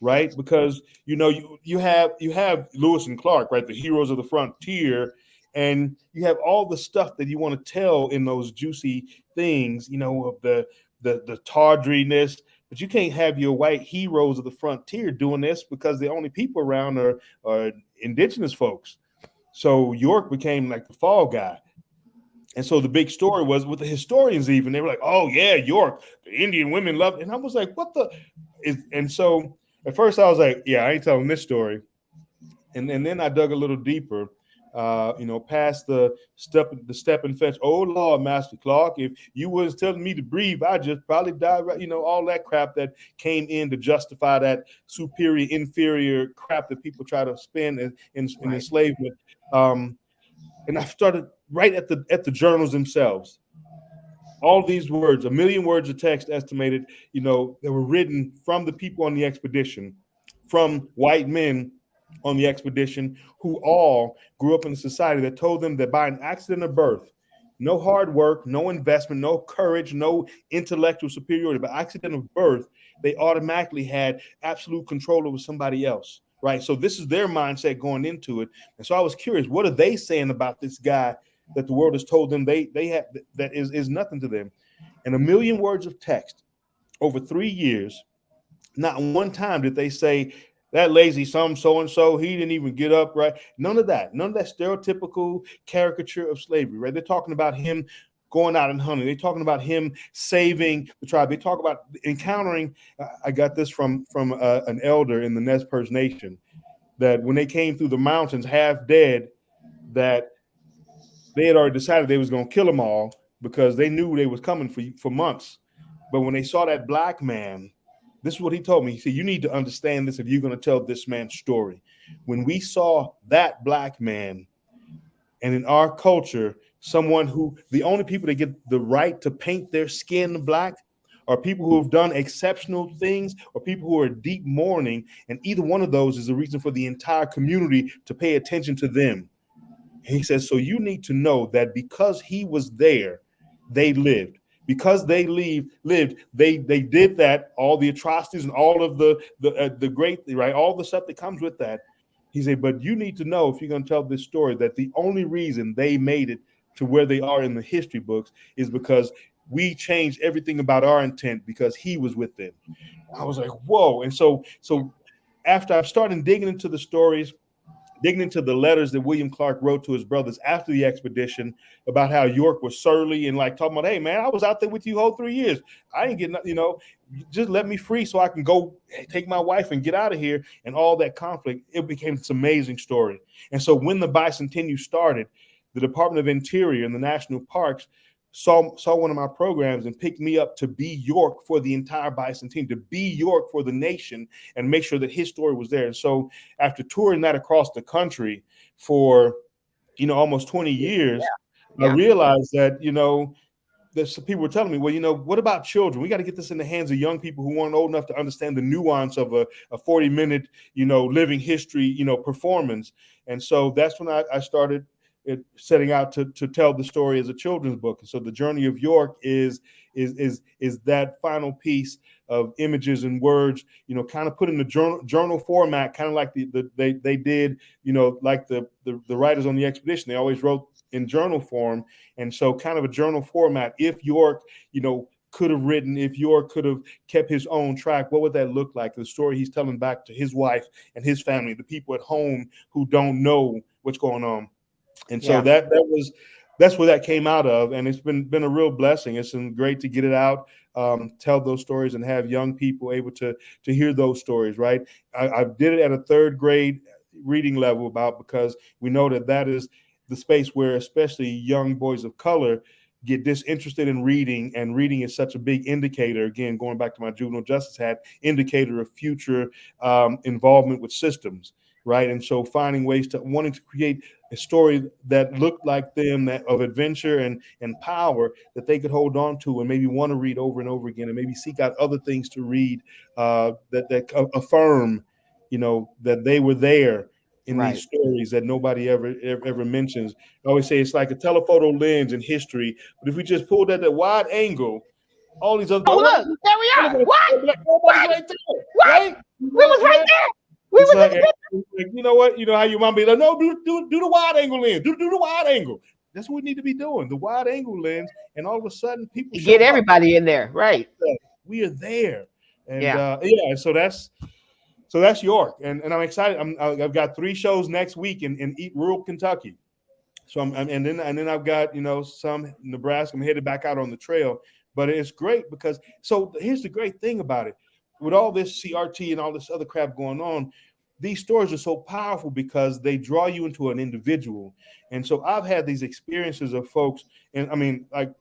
right? Because you have Lewis and Clark, right, the heroes of the frontier, and you have all the stuff that you want to tell in those juicy things, of the tawdriness. But you can't have your white heroes of the frontier doing this because the only people around are indigenous folks. So York became like the fall guy. And so the big story was with the historians, even they were like, "Oh yeah, York, the Indian women love," and I was like, "What the?" And so at first I was like, "Yeah, I ain't telling this story." And then I dug a little deeper, past the step and fetch. Oh Lord, Master Clark, if you was telling me to breathe, I just probably died. Right, all that crap that came in to justify that superior inferior crap that people try to spin in Right. enslavement. Um, and I started right at the journals themselves. All these words, a million words of text estimated, that were written from the people on the expedition, from white men on the expedition who all grew up in a society that told them that by an accident of birth, no hard work, no investment, no courage, no intellectual superiority, by accident of birth, they automatically had absolute control over somebody else. Right. So this is their mindset going into it. And so I was curious, what are they saying about this guy, that the world has told them they have, that is nothing to them. And 1 million words of text over 3 years. Not one time did they say that lazy some so and so, he didn't even get up, right? None of that. None of that stereotypical caricature of slavery, right? They're talking about him going out and hunting. They're talking about him saving the tribe. They talk about encountering. I got this from an elder in the Nez Perce Nation, that when they came through the mountains half dead, that they had already decided they was going to kill them all because they knew they was coming for months. But when they saw that black man, this is what he told me. He said, "You need to understand this if you're going to tell this man's story. When we saw that black man, and in our culture, someone who the only people that get the right to paint their skin black are people who have done exceptional things or people who are deep mourning, and either one of those is a reason for the entire community to pay attention to them." He says, so you need to know that because he was there, they lived. Because they lived, they did that, all the atrocities and all of the great, right, all the stuff that comes with that. He said, but you need to know, if you're going to tell this story, that the only reason they made it to where they are in the history books is because we changed everything about our intent because he was with them. I was like, whoa. And so after I started digging into the stories, digging into the letters that William Clark wrote to his brothers after the expedition about how York was surly and like talking about, hey man, I was out there with you whole 3 years. I ain't getting, just let me free so I can go take my wife and get out of here, and all that conflict. It became this amazing story. And so when the bicentennial started, the Department of Interior and the national parks saw one of my programs and picked me up to be York for the entire bicentennial, to be York for the nation and make sure that his story was there. And so after touring that across the country for, almost 20 years, I realized that, that some people were telling me, well, what about children? We got to get this in the hands of young people who aren't old enough to understand the nuance of a 40-minute, living history, performance. And so that's when I started setting out to tell the story as a children's book. And so the Journey of York is that final piece of images and words, kind of put in the journal format, kind of like they did, like the writers on the expedition. They always wrote in journal form. And so kind of a journal format. If York, could have written, if York could have kept his own track, what would that look like? The story he's telling back to his wife and his family, the people at home who don't know what's going on. And so that's where that came out of, and it's been a real blessing. It's been great to get it out, tell those stories, and have young people able to hear those stories. Right, I did it at a third grade reading level because we know that is the space where especially young boys of color get disinterested in reading, and reading is such a big indicator. Again, going back to my juvenile justice hat, indicator of future involvement with systems. Right. And so finding ways to wanting to create a story that looked like them, that of adventure and power that they could hold on to and maybe want to read over and over again, and maybe seek out other things to read that affirm, that they were there in these stories that nobody ever mentions. I always say it's like a telephoto lens in history, but if we just pulled at that wide angle, all these other look, there we are. What? Nobody's right there, right? We was right there. We was like, you know what? You know how your mom be like, no, do the wide angle lens. Do the wide angle. That's what we need to be doing, the wide angle lens. And all of a sudden, people get everybody in there, right? We are there, and so that's York, and I'm excited. I've got 3 shows next week in rural Kentucky. So and then I've got some Nebraska. I'm headed back out on the trail, but it's great because here's the great thing about it. With all this CRT and all this other crap going on, these stories are so powerful because they draw you into an individual. And so I've had these experiences of folks, and I mean, like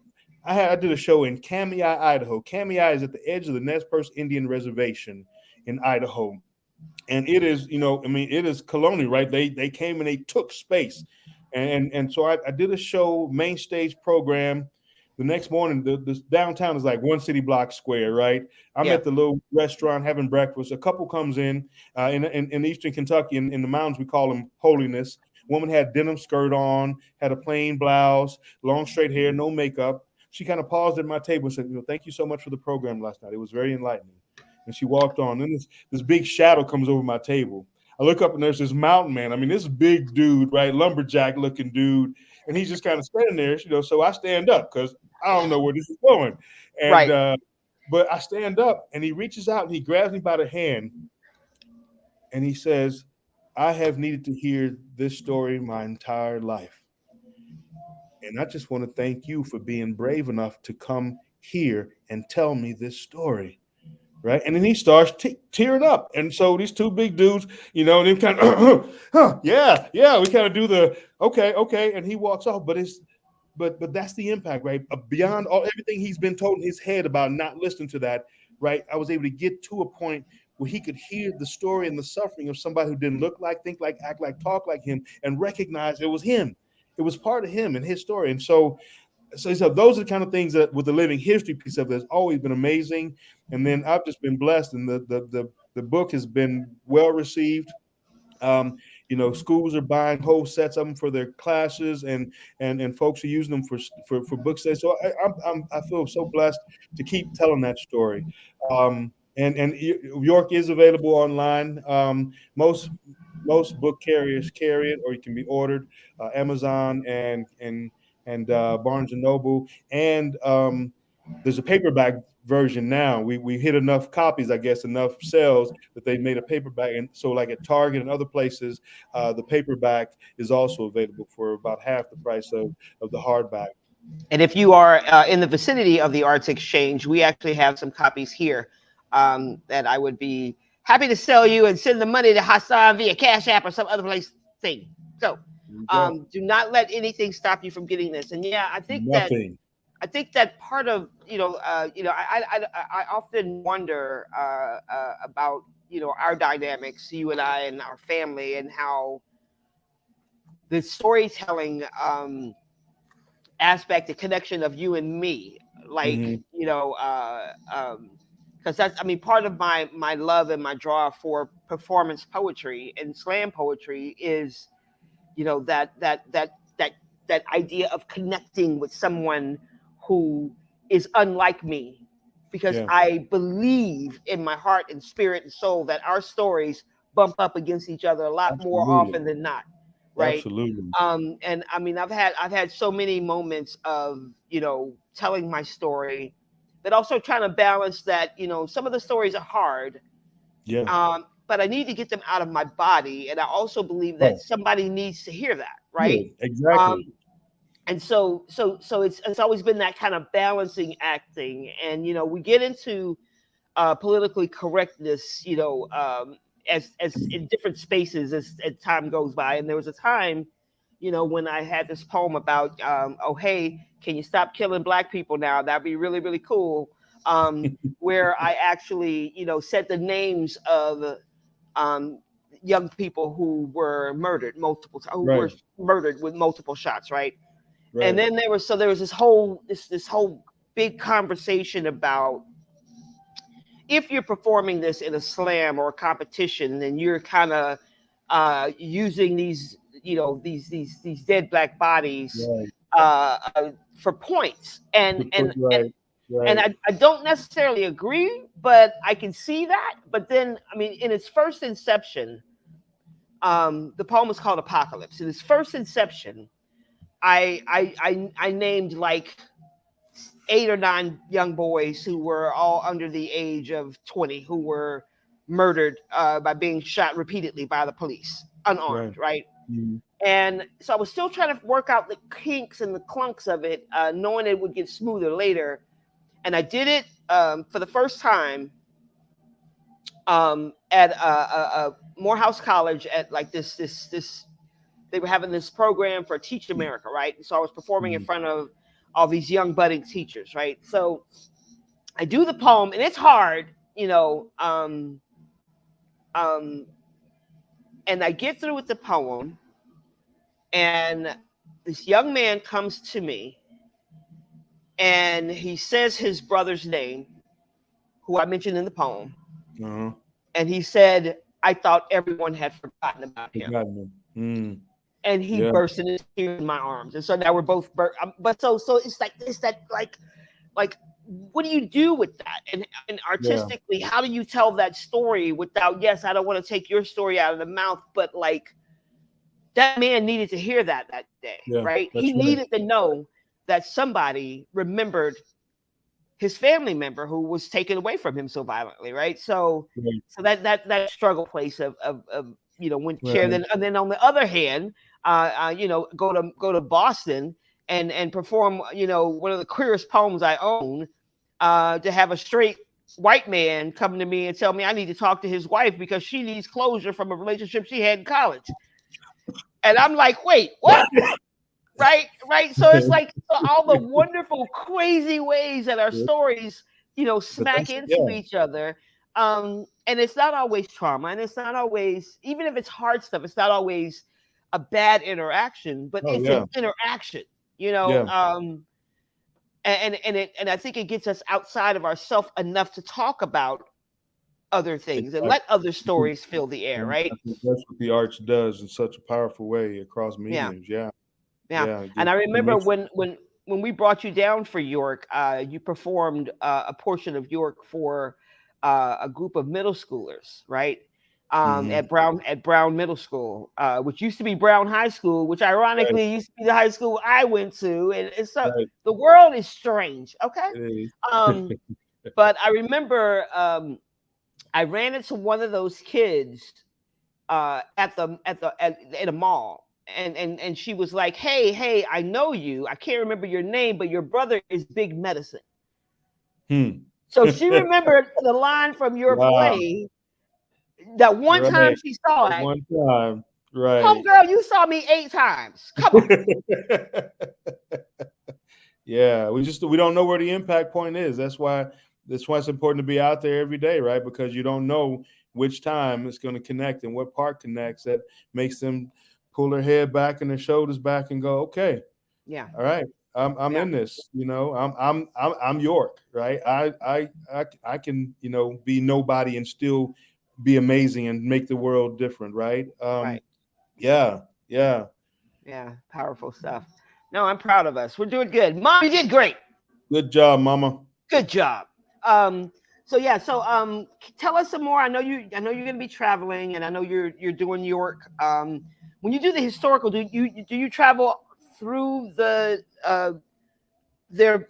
I did a show in Kamiah, Idaho. Kamiah is at the edge of the Nez Perce Indian Reservation in Idaho. And it is, it is colonial, right? They came and they took space. And so I did a show, main stage program. The next morning, the downtown is like one city block square, right? I'm at the little restaurant having breakfast. A couple comes in Eastern Kentucky, in the mountains, we call them Holiness. Woman had denim skirt on, had a plain blouse, long straight hair, no makeup. She kind of paused at my table and said, thank you so much for the program last night. It was very enlightening. And she walked on. Then this big shadow comes over my table. I look up and there's this mountain man. I mean, this big dude, right? Lumberjack looking dude. and he's just kind of standing there, so I stand up because I don't know where this is going. And Right. but I stand up, and he reaches out and he grabs me by the hand, and he says, I have needed to hear this story my entire life. And I just want to thank you for being brave enough to come here and tell me this story. Right. And then he starts tearing up. And so these two big dudes, and then kind of, yeah, yeah, we kind of do the okay, okay. And he walks off. But that's the impact, right? Beyond everything he's been told in his head about not listening to that, right? I was able to get to a point where he could hear the story and the suffering of somebody who didn't look like, think like, act like, talk like him, and recognize it was him. It was part of him and his story. And so those are the kind of things that with the living history piece of it has always been amazing. And then I've just been blessed, and the book has been well received. Um, schools are buying whole sets of them for their classes, and folks are using them for book study. So I feel so blessed to keep telling that story. And York is available online. Most book carriers carry it, or it can be ordered Amazon and Barnes and Noble, and there's a paperback version now. We hit enough copies, I guess, enough sales that they made a paperback, and so like at Target and other places, the paperback is also available for about half the price of the hardback. And if you are in the vicinity of the Arts Exchange, we actually have some copies here that I would be happy to sell you and send the money to Hasan via Cash App or some other place thing. So do not let anything stop you from getting this. And yeah, Nothing. I think that part of I often wonder about our dynamics, you and I and our family, and how the storytelling aspect, the connection of you and me, like Mm-hmm. because that's, I mean, part of my love and my draw for performance poetry and slam poetry is that idea of connecting with someone who is unlike me, because Yeah, I believe in my heart and spirit and soul that our stories bump up against each other a lot more absolutely, often than not, right? absolutely. And I mean, I've had so many moments of telling my story, but also trying to balance that some of the stories are hard, Yeah, but I need to get them out of my body, and I also believe that right. somebody needs to hear that, right? Good, exactly. Um, and so it's always been that kind of balancing acting, and we get into politically correctness, as in different spaces as time goes by. And there was a time, when I had this poem about, oh hey, can you stop killing black people now? That'd be really really cool. Where I actually, said the names of um, young people who were murdered multiple times, who were Right, murdered with multiple shots, right? And right. then there was this whole big conversation about, if you're performing this in a slam or a competition, then you're kind of using these dead black bodies Right. for points, and To and put and right, and right. I don't necessarily agree, but I can see that. But then, I mean, in its first inception, the poem is called Apocalypse. In its first inception, I named like 8 or 9 young boys who were all under the age of 20, who were murdered by being shot repeatedly by the police, Right. unarmed, right? Mhm. And so I was still trying to work out the kinks and the clunks of it, knowing it would get smoother later. And I did it for the first time at Morehouse College, at like this. They were having this program for Teach America, right? And so I was performing in Mhm. front of all these young budding teachers, right? So I do the poem, and it's hard, um, and I get through with the poem, and this young man comes to me, and he says his brother's name, who I mentioned in the poem, Uh-huh. and he said, "I thought everyone had forgotten about him." Forgotten them. Mm. And he Yeah, burst into tears in my arms, and so now we're both. But so it's that like what do you do with that, and yeah. artistically, how do you tell that story without, yes, I don't want to take your story out of the mouth, but like that man needed to hear that day, Yeah, right? He that's right. needed to know that somebody remembered his family member who was taken away from him so violently, right? So, Right. so that struggle place of when care. Right. Then on the other hand, go to Boston and perform one of the queerest poems I own, to have a straight white man come to me and tell me I need to talk to his wife because she needs closure from a relationship she had in college, and I'm like, wait, what? Right. So it's like, so all the wonderful, crazy ways that our stories, But smack that's, into yeah. each other. And it's not always trauma, and it's not always, even if it's hard stuff, it's not always a bad interaction, but Oh it's an yeah. interaction, you know. Yeah. And I think it gets us outside of ourself enough to talk about other things and Exactly. let other stories fill the air, And I right? think that's what the arts does in such a powerful way across Yeah. mediums. Yeah. Yeah, Yeah. and I It remember makes when we brought you down for York, you performed a portion of York for a group of middle schoolers, right? mhm. At Brown Middle School, which used to be Brown High School, which Right. ironically used to be the high school I went to, and it's so Right. the world is strange, okay? It is. Um, but I remember I ran into one of those kids at a mall, and she was like, hey, I know you, I can't remember your name, but your brother is Big Medicine. Hmm. So she remembered the line from your Wow. play, that one time Right. she saw it. One time. Right. Homegirl, you saw me 8 times, come on. Yeah, we don't know where the impact point is. That's why it's important to be out there every day, right? Because you don't know which time it's going to connect and what part connects that makes them pull their head back and their shoulders back and go, okay, Yeah. all right, I'm Yeah. in this. I'm York, right? I can be nobody and still be amazing and make the world different, right? Right. Yeah, yeah. Yeah, powerful stuff. No, I'm proud of us, we're doing good. Mom, you did great. Good job, Mama. Good job. Um, so yeah, tell us some more. I know you're gonna be traveling, and I know you're doing York. When you do the historical, do you travel through their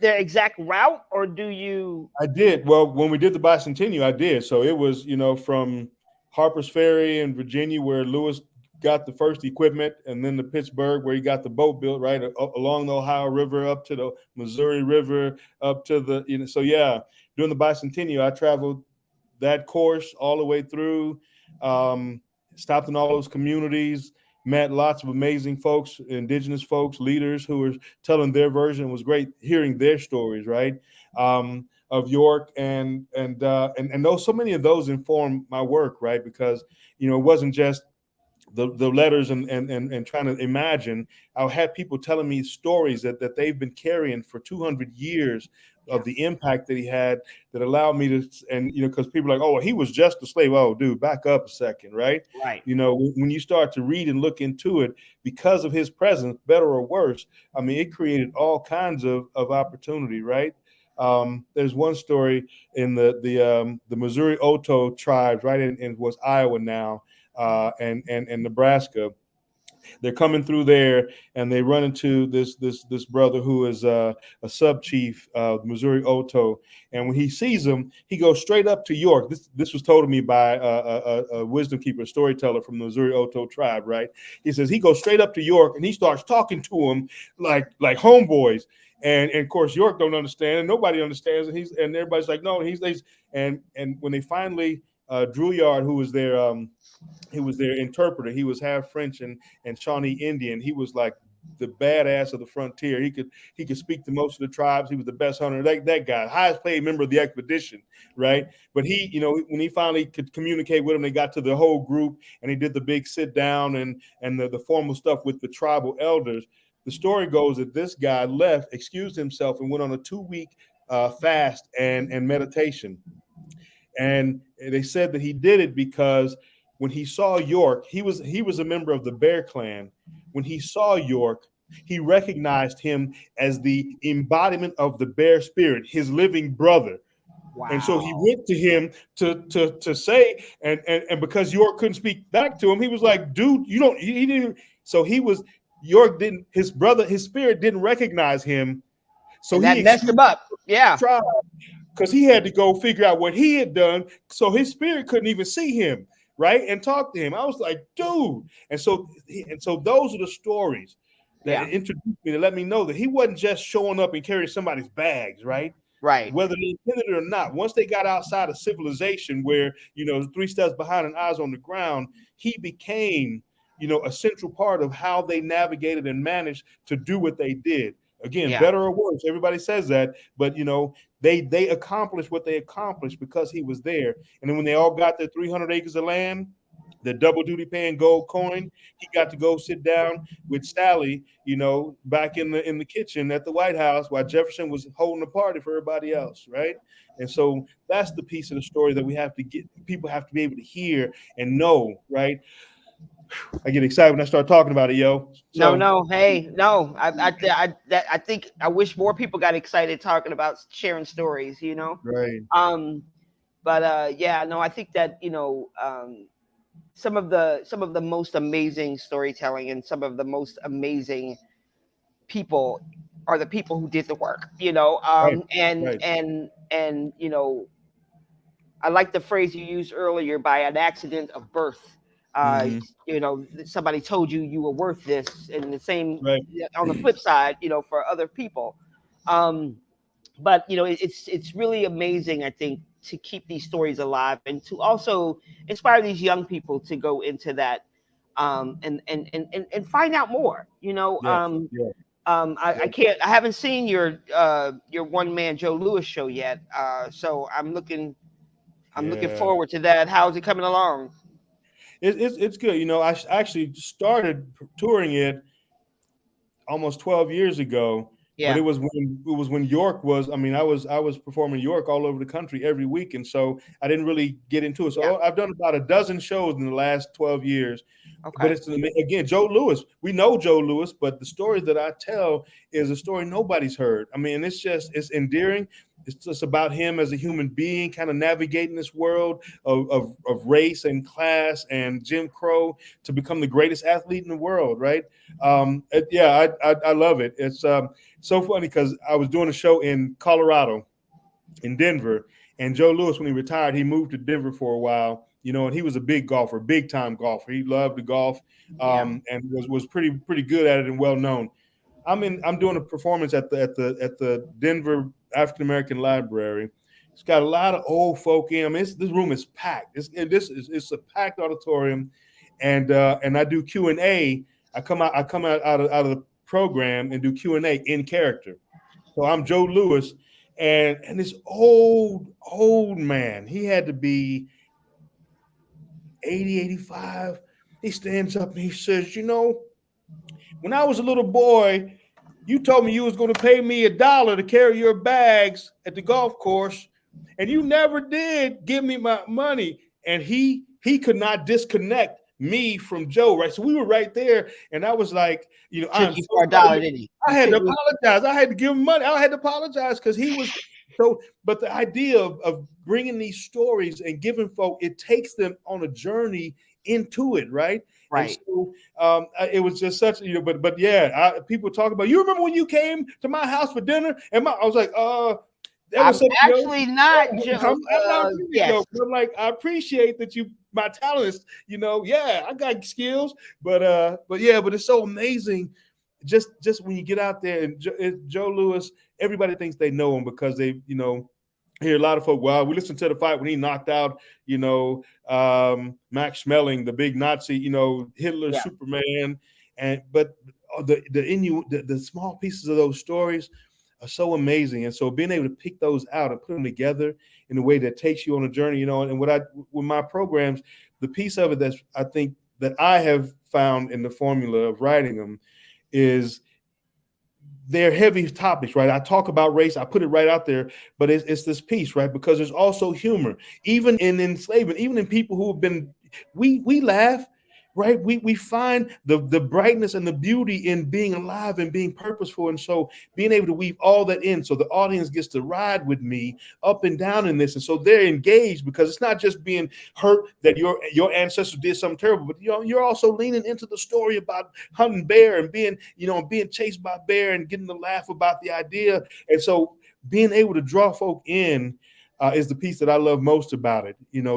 exact route, or do you? I did. Well, when we did the bicentennial, I did. So it was, from Harper's Ferry in Virginia, where Lewis got the first equipment, and then to Pittsburgh, where he got the boat built, right along the Ohio River, up to the Missouri River, up to so yeah, during the bicentennial, I traveled that course all the way through, um, stopped in all those communities, met lots of amazing folks, indigenous folks, leaders who were telling their version. It was great hearing their stories, right? Of York, and those, so many of those inform my work, right? Because it wasn't just the letters and trying to imagine. I had people telling me stories that they've been carrying for 200 years Yeah. of the impact that he had, that allowed me to, and because people are like, oh, he was just a slave. Oh, dude, back up a second, right? Right. When you start to read and look into it, because of his presence, better or worse, I mean, it created all kinds of opportunity, right? There's one story in the Missouri Oto tribes, right in what's Iowa now, and Nebraska. They're coming through there, and they run into this brother who is a sub chief of Missouri Oto. And when he sees him, he goes straight up to York. This was told to me by a wisdom keeper, storyteller from the Missouri Oto tribe. Right? He says he goes straight up to York and he starts talking to him like homeboys. And of course York don't understand, and nobody understands, and everybody's like, no, he's and when they finally Drouillard, who was there, he was their interpreter. He was half French and Shawnee Indian. He was like the badass of the frontier. He could speak to most of the tribes. He was the best hunter. That guy, highest paid member of the expedition, right? But he, when he finally could communicate with him, they got to the whole group, and he did the big sit down and the formal stuff with the tribal elders. The story goes that this guy left, excused himself, and went on a 2-week fast and meditation. And they said that he did it because when he saw York, he was a member of the Bear Clan. When he saw York, he recognized him as the embodiment of the bear spirit, his living brother. And so he Wow. went to him to say, and because York couldn't speak back to him, he was like, dude, you don't, he didn't. So he was York didn't his brother his spirit didn't recognize him, so And he that messed him excused up. Yeah. the tribe because he had to go figure out what he had done. So his spirit couldn't even see him, right, and talk to him. I was like, dude. And so those are the stories that Yeah. introduced me to let me know that he wasn't just showing up and carrying somebody's bags, right? Right. Whether they intended it or not, once they got outside of civilization, where three steps behind and eyes on the ground, he became a central part of how they navigated and managed to do what they did. Again, Yeah. better or worse, everybody says that, but they accomplished what they accomplished because he was there. And then when they all got their 300 acres of land, the double duty paying gold coin, he got to go sit down with Sally, back in the kitchen at the White House while Jefferson was holding a party for everybody else, right? And so that's the piece of the story that we have to get. People have to be able to hear and know, right? I get excited when I start talking about it, yo. No, So no, hey, no. I think I wish more people got excited talking about sharing stories. right, Um, but yeah, no, I think that some of the most amazing storytelling and some of the most amazing people are the people who did the work. right, And right. I like the phrase you used earlier, by an accident of birth. Hmm. Somebody told you you were worth this, and the same Right. on the flip side, for other people. Um, but it's really amazing, I think, to keep these stories alive and to also inspire these young people to go into that, and find out more. Yes. Yeah. I can't. I haven't seen your one man Joe Lewis show yet. So I'm looking Yeah. forward to that. How's it coming along? It's good. I actually started touring it almost 12 years ago, but Yeah. it was when York was. I mean, I was performing York all over the country every week, and so I didn't really get into it. Yeah. So I've done about a dozen shows in the last 12 years. But Okay. it's again Joe Lewis. We know Joe Lewis, but the story that I tell is a story nobody's heard. I mean, it's endearing. It's just about him as a human being, kind of navigating this world of race and class and Jim Crow to become the greatest athlete in the world, right? Yeah, I love it. It's so funny because I was doing a show in Colorado, in Denver, and Joe Lewis, when he retired, he moved to Denver for a while. And he was a big golfer, big time golfer. He loved to golf, Yeah. and was pretty good at it and well known. I'm doing a performance at the Denver African American Library. It's got a lot of old folk in. I mean, this room is packed. It's a packed auditorium, and I do Q&A. I come out of the program and do Q&A in character. So I'm Joe Lewis, and this old man. He had to be 80, 85. He stands up and he says, when I was a little boy, you told me you was going to pay me $1 to carry your bags at the golf course, and you never did give me my money. And he could not disconnect me from Joe, right? So we were right there, and I was like, Took I'm you so for a dollar, sorry. didn't he? I He had took to you. apologize. I had to give him money. I had to apologize because he was so. But the idea of bringing these stories and giving folk, it takes them on a journey into it, right? And Right. so it was just such, but yeah, people talk about. You remember when you came to my house for dinner, and I was like, that was I'm such, actually not Joe. I'm not really Yes. joking. I'm like, I appreciate that my talents, yeah, I got skills, but yeah, but it's so amazing. Just when you get out there and Joe Lewis, everybody thinks they know him because they, hear a lot of folk. Well, we listened to the fight when he knocked out, Max Schmeling, the big Nazi, Hitler, Yeah. Superman, but the small pieces of those stories are so amazing. And so being able to pick those out and put them together in a way that takes you on a journey, and with my programs, the piece of it that's I think that I have found in the formula of writing them is they're heavy topics, right? I talk about race, I put it right out there, but it's this piece, right? Because there's also humor, even in enslavement, even in people who have been, we laugh, right? We find the brightness and the beauty in being alive and being purposeful. And so being able to weave all that in, so the audience gets to ride with me up and down in this. And so they're engaged, because it's not just being hurt that your ancestors did something terrible, but you're also leaning into the story about hunting bear and being chased by bear and getting to laugh about the idea. And so being able to draw folk in is the piece that I love most about it.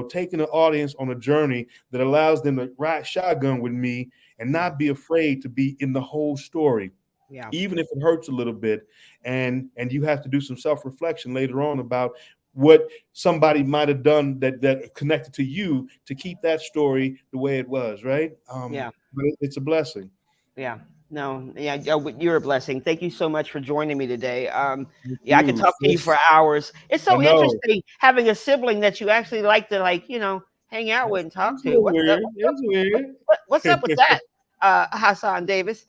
Taking the audience on a journey that allows them to ride shotgun with me and not be afraid to be in the whole story, Yeah. even if it hurts a little bit. And you have to do some self-reflection later on about what somebody might have done that connected to you to keep that story the way it was, right? Yeah. But it's a blessing. Yeah. No, yeah, you're a blessing. Thank you so much for joining me today. Thank Yeah, I could you, talk to you for sis. hours. It's I so know. interesting having a sibling that you actually like to hang out with and talk It's a to. little weird. It's What's up with weird. that, Hasan Davis?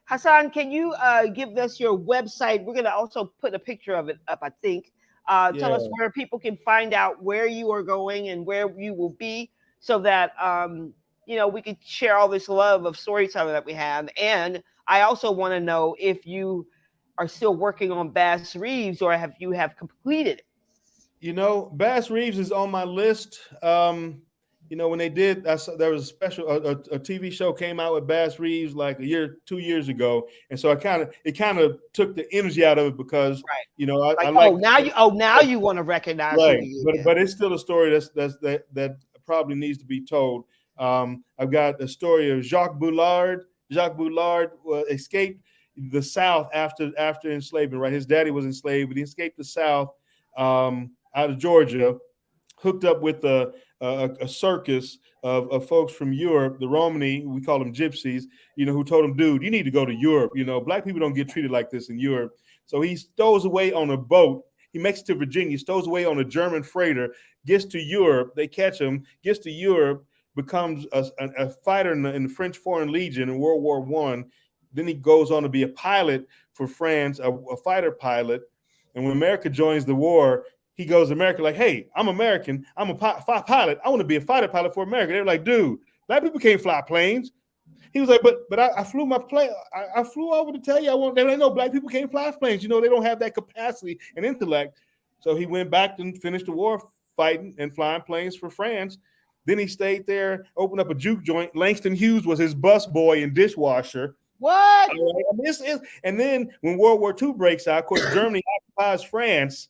Hasan, can you give us your website? We're gonna also put a picture of it up, I think. Tell us Yeah. where people can find out where you are going and where you will be, so that we could share all this love of storytelling that we have. And I also want to know if you are still working on Bass Reeves, or have completed it. Bass Reeves is on my list. When they did, there was a special a TV show came out with Bass Reeves like a year, 2 years ago, and so it kind of took the energy out of it, because Right. I Like, like now you want to recognize who right, he but is. but it's still a story that probably needs to be told. I've got the story of Jacques Boulard. Jacques Boulard escaped the South after enslavement. Right, his daddy was enslaved, but he escaped the South out of Georgia, hooked up with a circus of folks from Europe, the Romani, we call them gypsies, who told him, dude, you need to go to Europe. Black people don't get treated like this in Europe. So he stows away on a boat. He makes it to Virginia, stows away on a German freighter, gets to Europe. They catch him, gets to Europe, becomes a fighter in the French Foreign Legion in World War One. Then he goes on to be a pilot for France, a fighter pilot. And when America joins the war, he goes to America like, hey, I'm American. I'm a pilot. I want to be a fighter pilot for America. They're like, dude, black people can't fly planes. He was like, but I flew my plane. I flew over to tell you I want. They know black people can't fly planes. They don't have that capacity and intellect. So he went back and finished the war fighting and flying planes for France. Then he stayed there, opened up a juke joint. Langston Hughes was his bus boy and dishwasher. What? And then when World War II breaks out, of course, Germany occupies France,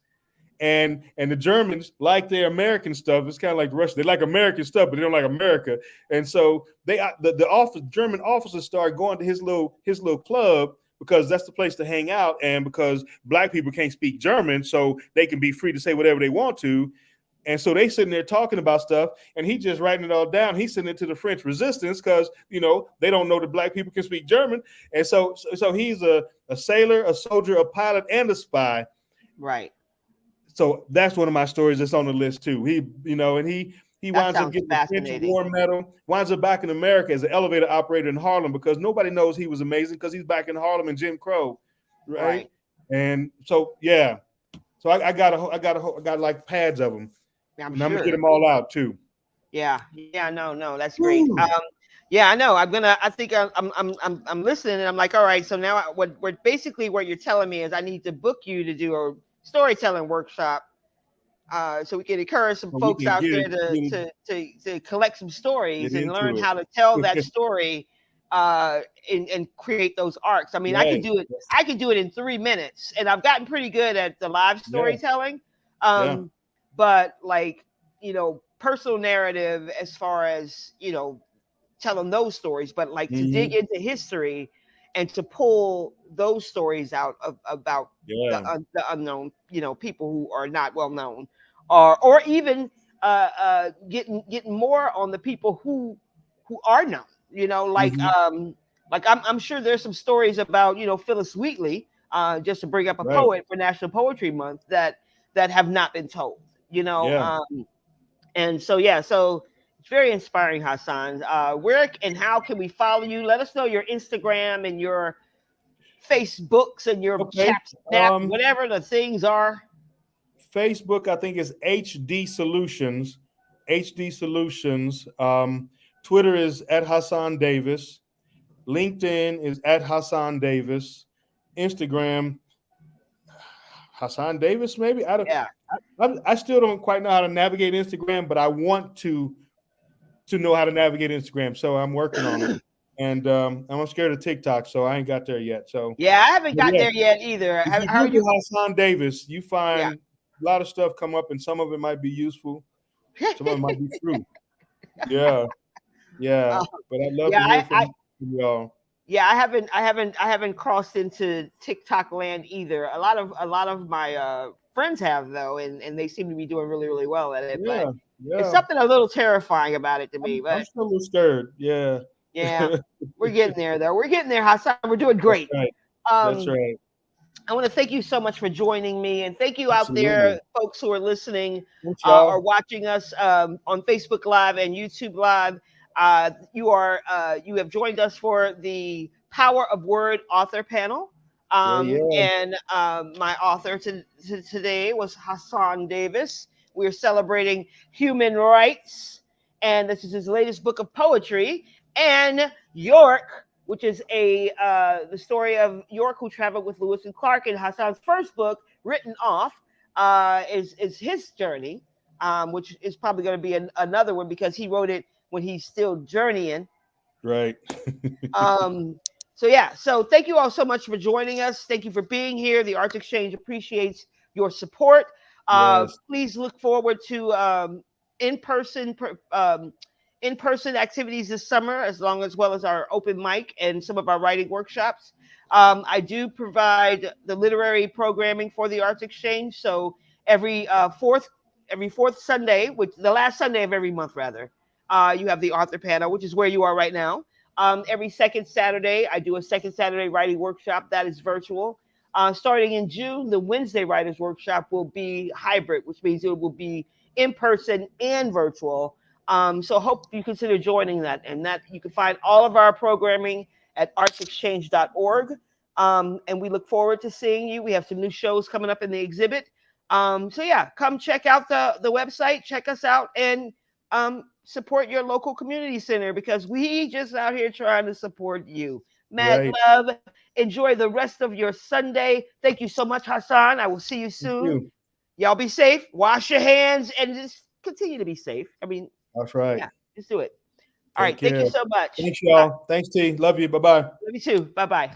and the Germans like their American stuff. It's kind of like Russia. They like American stuff, but they don't like America. And so the German officers start going to his little club, because that's the place to hang out, and because black people can't speak German, so they can be free to say whatever they want to. And so they sitting there talking about stuff, and he just writing it all down. He's sending it to the French resistance, because they don't know that black people can speak German. And so he's a sailor, a soldier, a pilot, and a spy. Right. So that's one of my stories that's on the list too. He That winds up sounds getting the French fascinating. War Medal, winds up back in America as an elevator operator in Harlem, because nobody knows he was amazing, because he's back in Harlem and Jim Crow, right? Right. And so yeah, so I got like pads of them, I'm and I'm gonna get sure. them all out too. Yeah. Yeah. No, that's great. Woo. Yeah, I know. I think I'm listening, and I'm like, all right. So now, what basically what you're telling me is I need to book you to do a storytelling workshop, so we can encourage some So we folks can out get there it, to collect some get stories and learn into how to tell that it. story, and create those arcs. I mean, I could Right. do it. I could do it in 3 minutes, and I've gotten pretty good at the live Yeah. storytelling. Yeah. But like, personal narrative, as far as telling those stories, but like to dig Hmm. into history and to pull those stories out about Yeah. the unknown, people who are not well known, or even getting more on the people who are known. Hmm. Like I'm sure there's some stories about Phyllis Wheatley, just to bring up a Right. poet for National Poetry Month, that have not been told. Yeah. And so yeah, so it's very inspiring, Hasan. Where and how can we follow you? Let us know your Instagram and your Facebooks and your Okay. chat snap, whatever the things are. Facebook, I think, is HD Solutions. HD Solutions. Twitter is at Hasan Davis. LinkedIn is at Hasan Davis. Instagram, Hasan Davis, maybe. I don't. Yeah. I still don't quite know how to navigate Instagram, but I want to know how to navigate Instagram. So I'm working on it, and I'm scared of TikTok, so I ain't got there yet. So, Yeah, I haven't but got yeah, there yet either. if you How are you? Google Hasan Davis, you Yeah. find a lot of stuff come up, and some of it might be useful, some of it might be true. Yeah, yeah. Uh, But I'd love yeah, to hear from y'all. yeah, I haven't crossed into TikTok land either. A lot of my friends have though, and they seem to be doing really really well at it. But Yeah, it's yeah. something a little terrifying about it to me. I'm But still a little scared. Yeah. yeah, That's we're getting there though. We're getting there, Hassan. We're doing great. right. That's Um, right. I want to thank you so much for joining me, and thank you out Absolutely. there, folks who are listening Thanks, or y'all. watching us on Facebook Live and YouTube Live. You have joined us for the Power of Word author panel, Yeah, yeah. and my author today was Hasan Davis. We're celebrating human rights, and this is his latest book of poetry. And York, which is a the story of York who traveled with Lewis and Clark. And Hassan's first book, Written Off, is his journey, which is probably going to be another one because he wrote it when he's still journeying. Right. Um, so yeah, so thank you all so much for joining us. Thank you for being here. The Arts Exchange appreciates your support. Yes. Please look forward to in person in person activities this summer, as long as well as our open mic and some of our writing workshops. I do provide the literary programming for the Arts Exchange, so every fourth Sunday, which the last Sunday of every month rather, you have the author panel, which is where you are right now. Every second Saturday, I do a second Saturday writing workshop that is virtual. Starting in June, the Wednesday Writers Workshop will be hybrid, which means it will be in person and virtual. So hope you consider joining that. And that you can find all of our programming at artsexchange.org. And we look forward to seeing you. We have some new shows coming up in the exhibit. So yeah, come check out the website, check us out, and support your local community center because we just out here trying to support you. Mad Right. love. Enjoy the rest of your Sunday. Thank you so much, Hassan. I will see you Thank soon. you. Y'all be safe. Wash your hands and just continue to be safe. I mean, That's right. yeah, just do it. All Take right. Thank care. you so much. Thanks, y'all. Thanks, T. Love you. Bye bye. Love you too. Bye bye.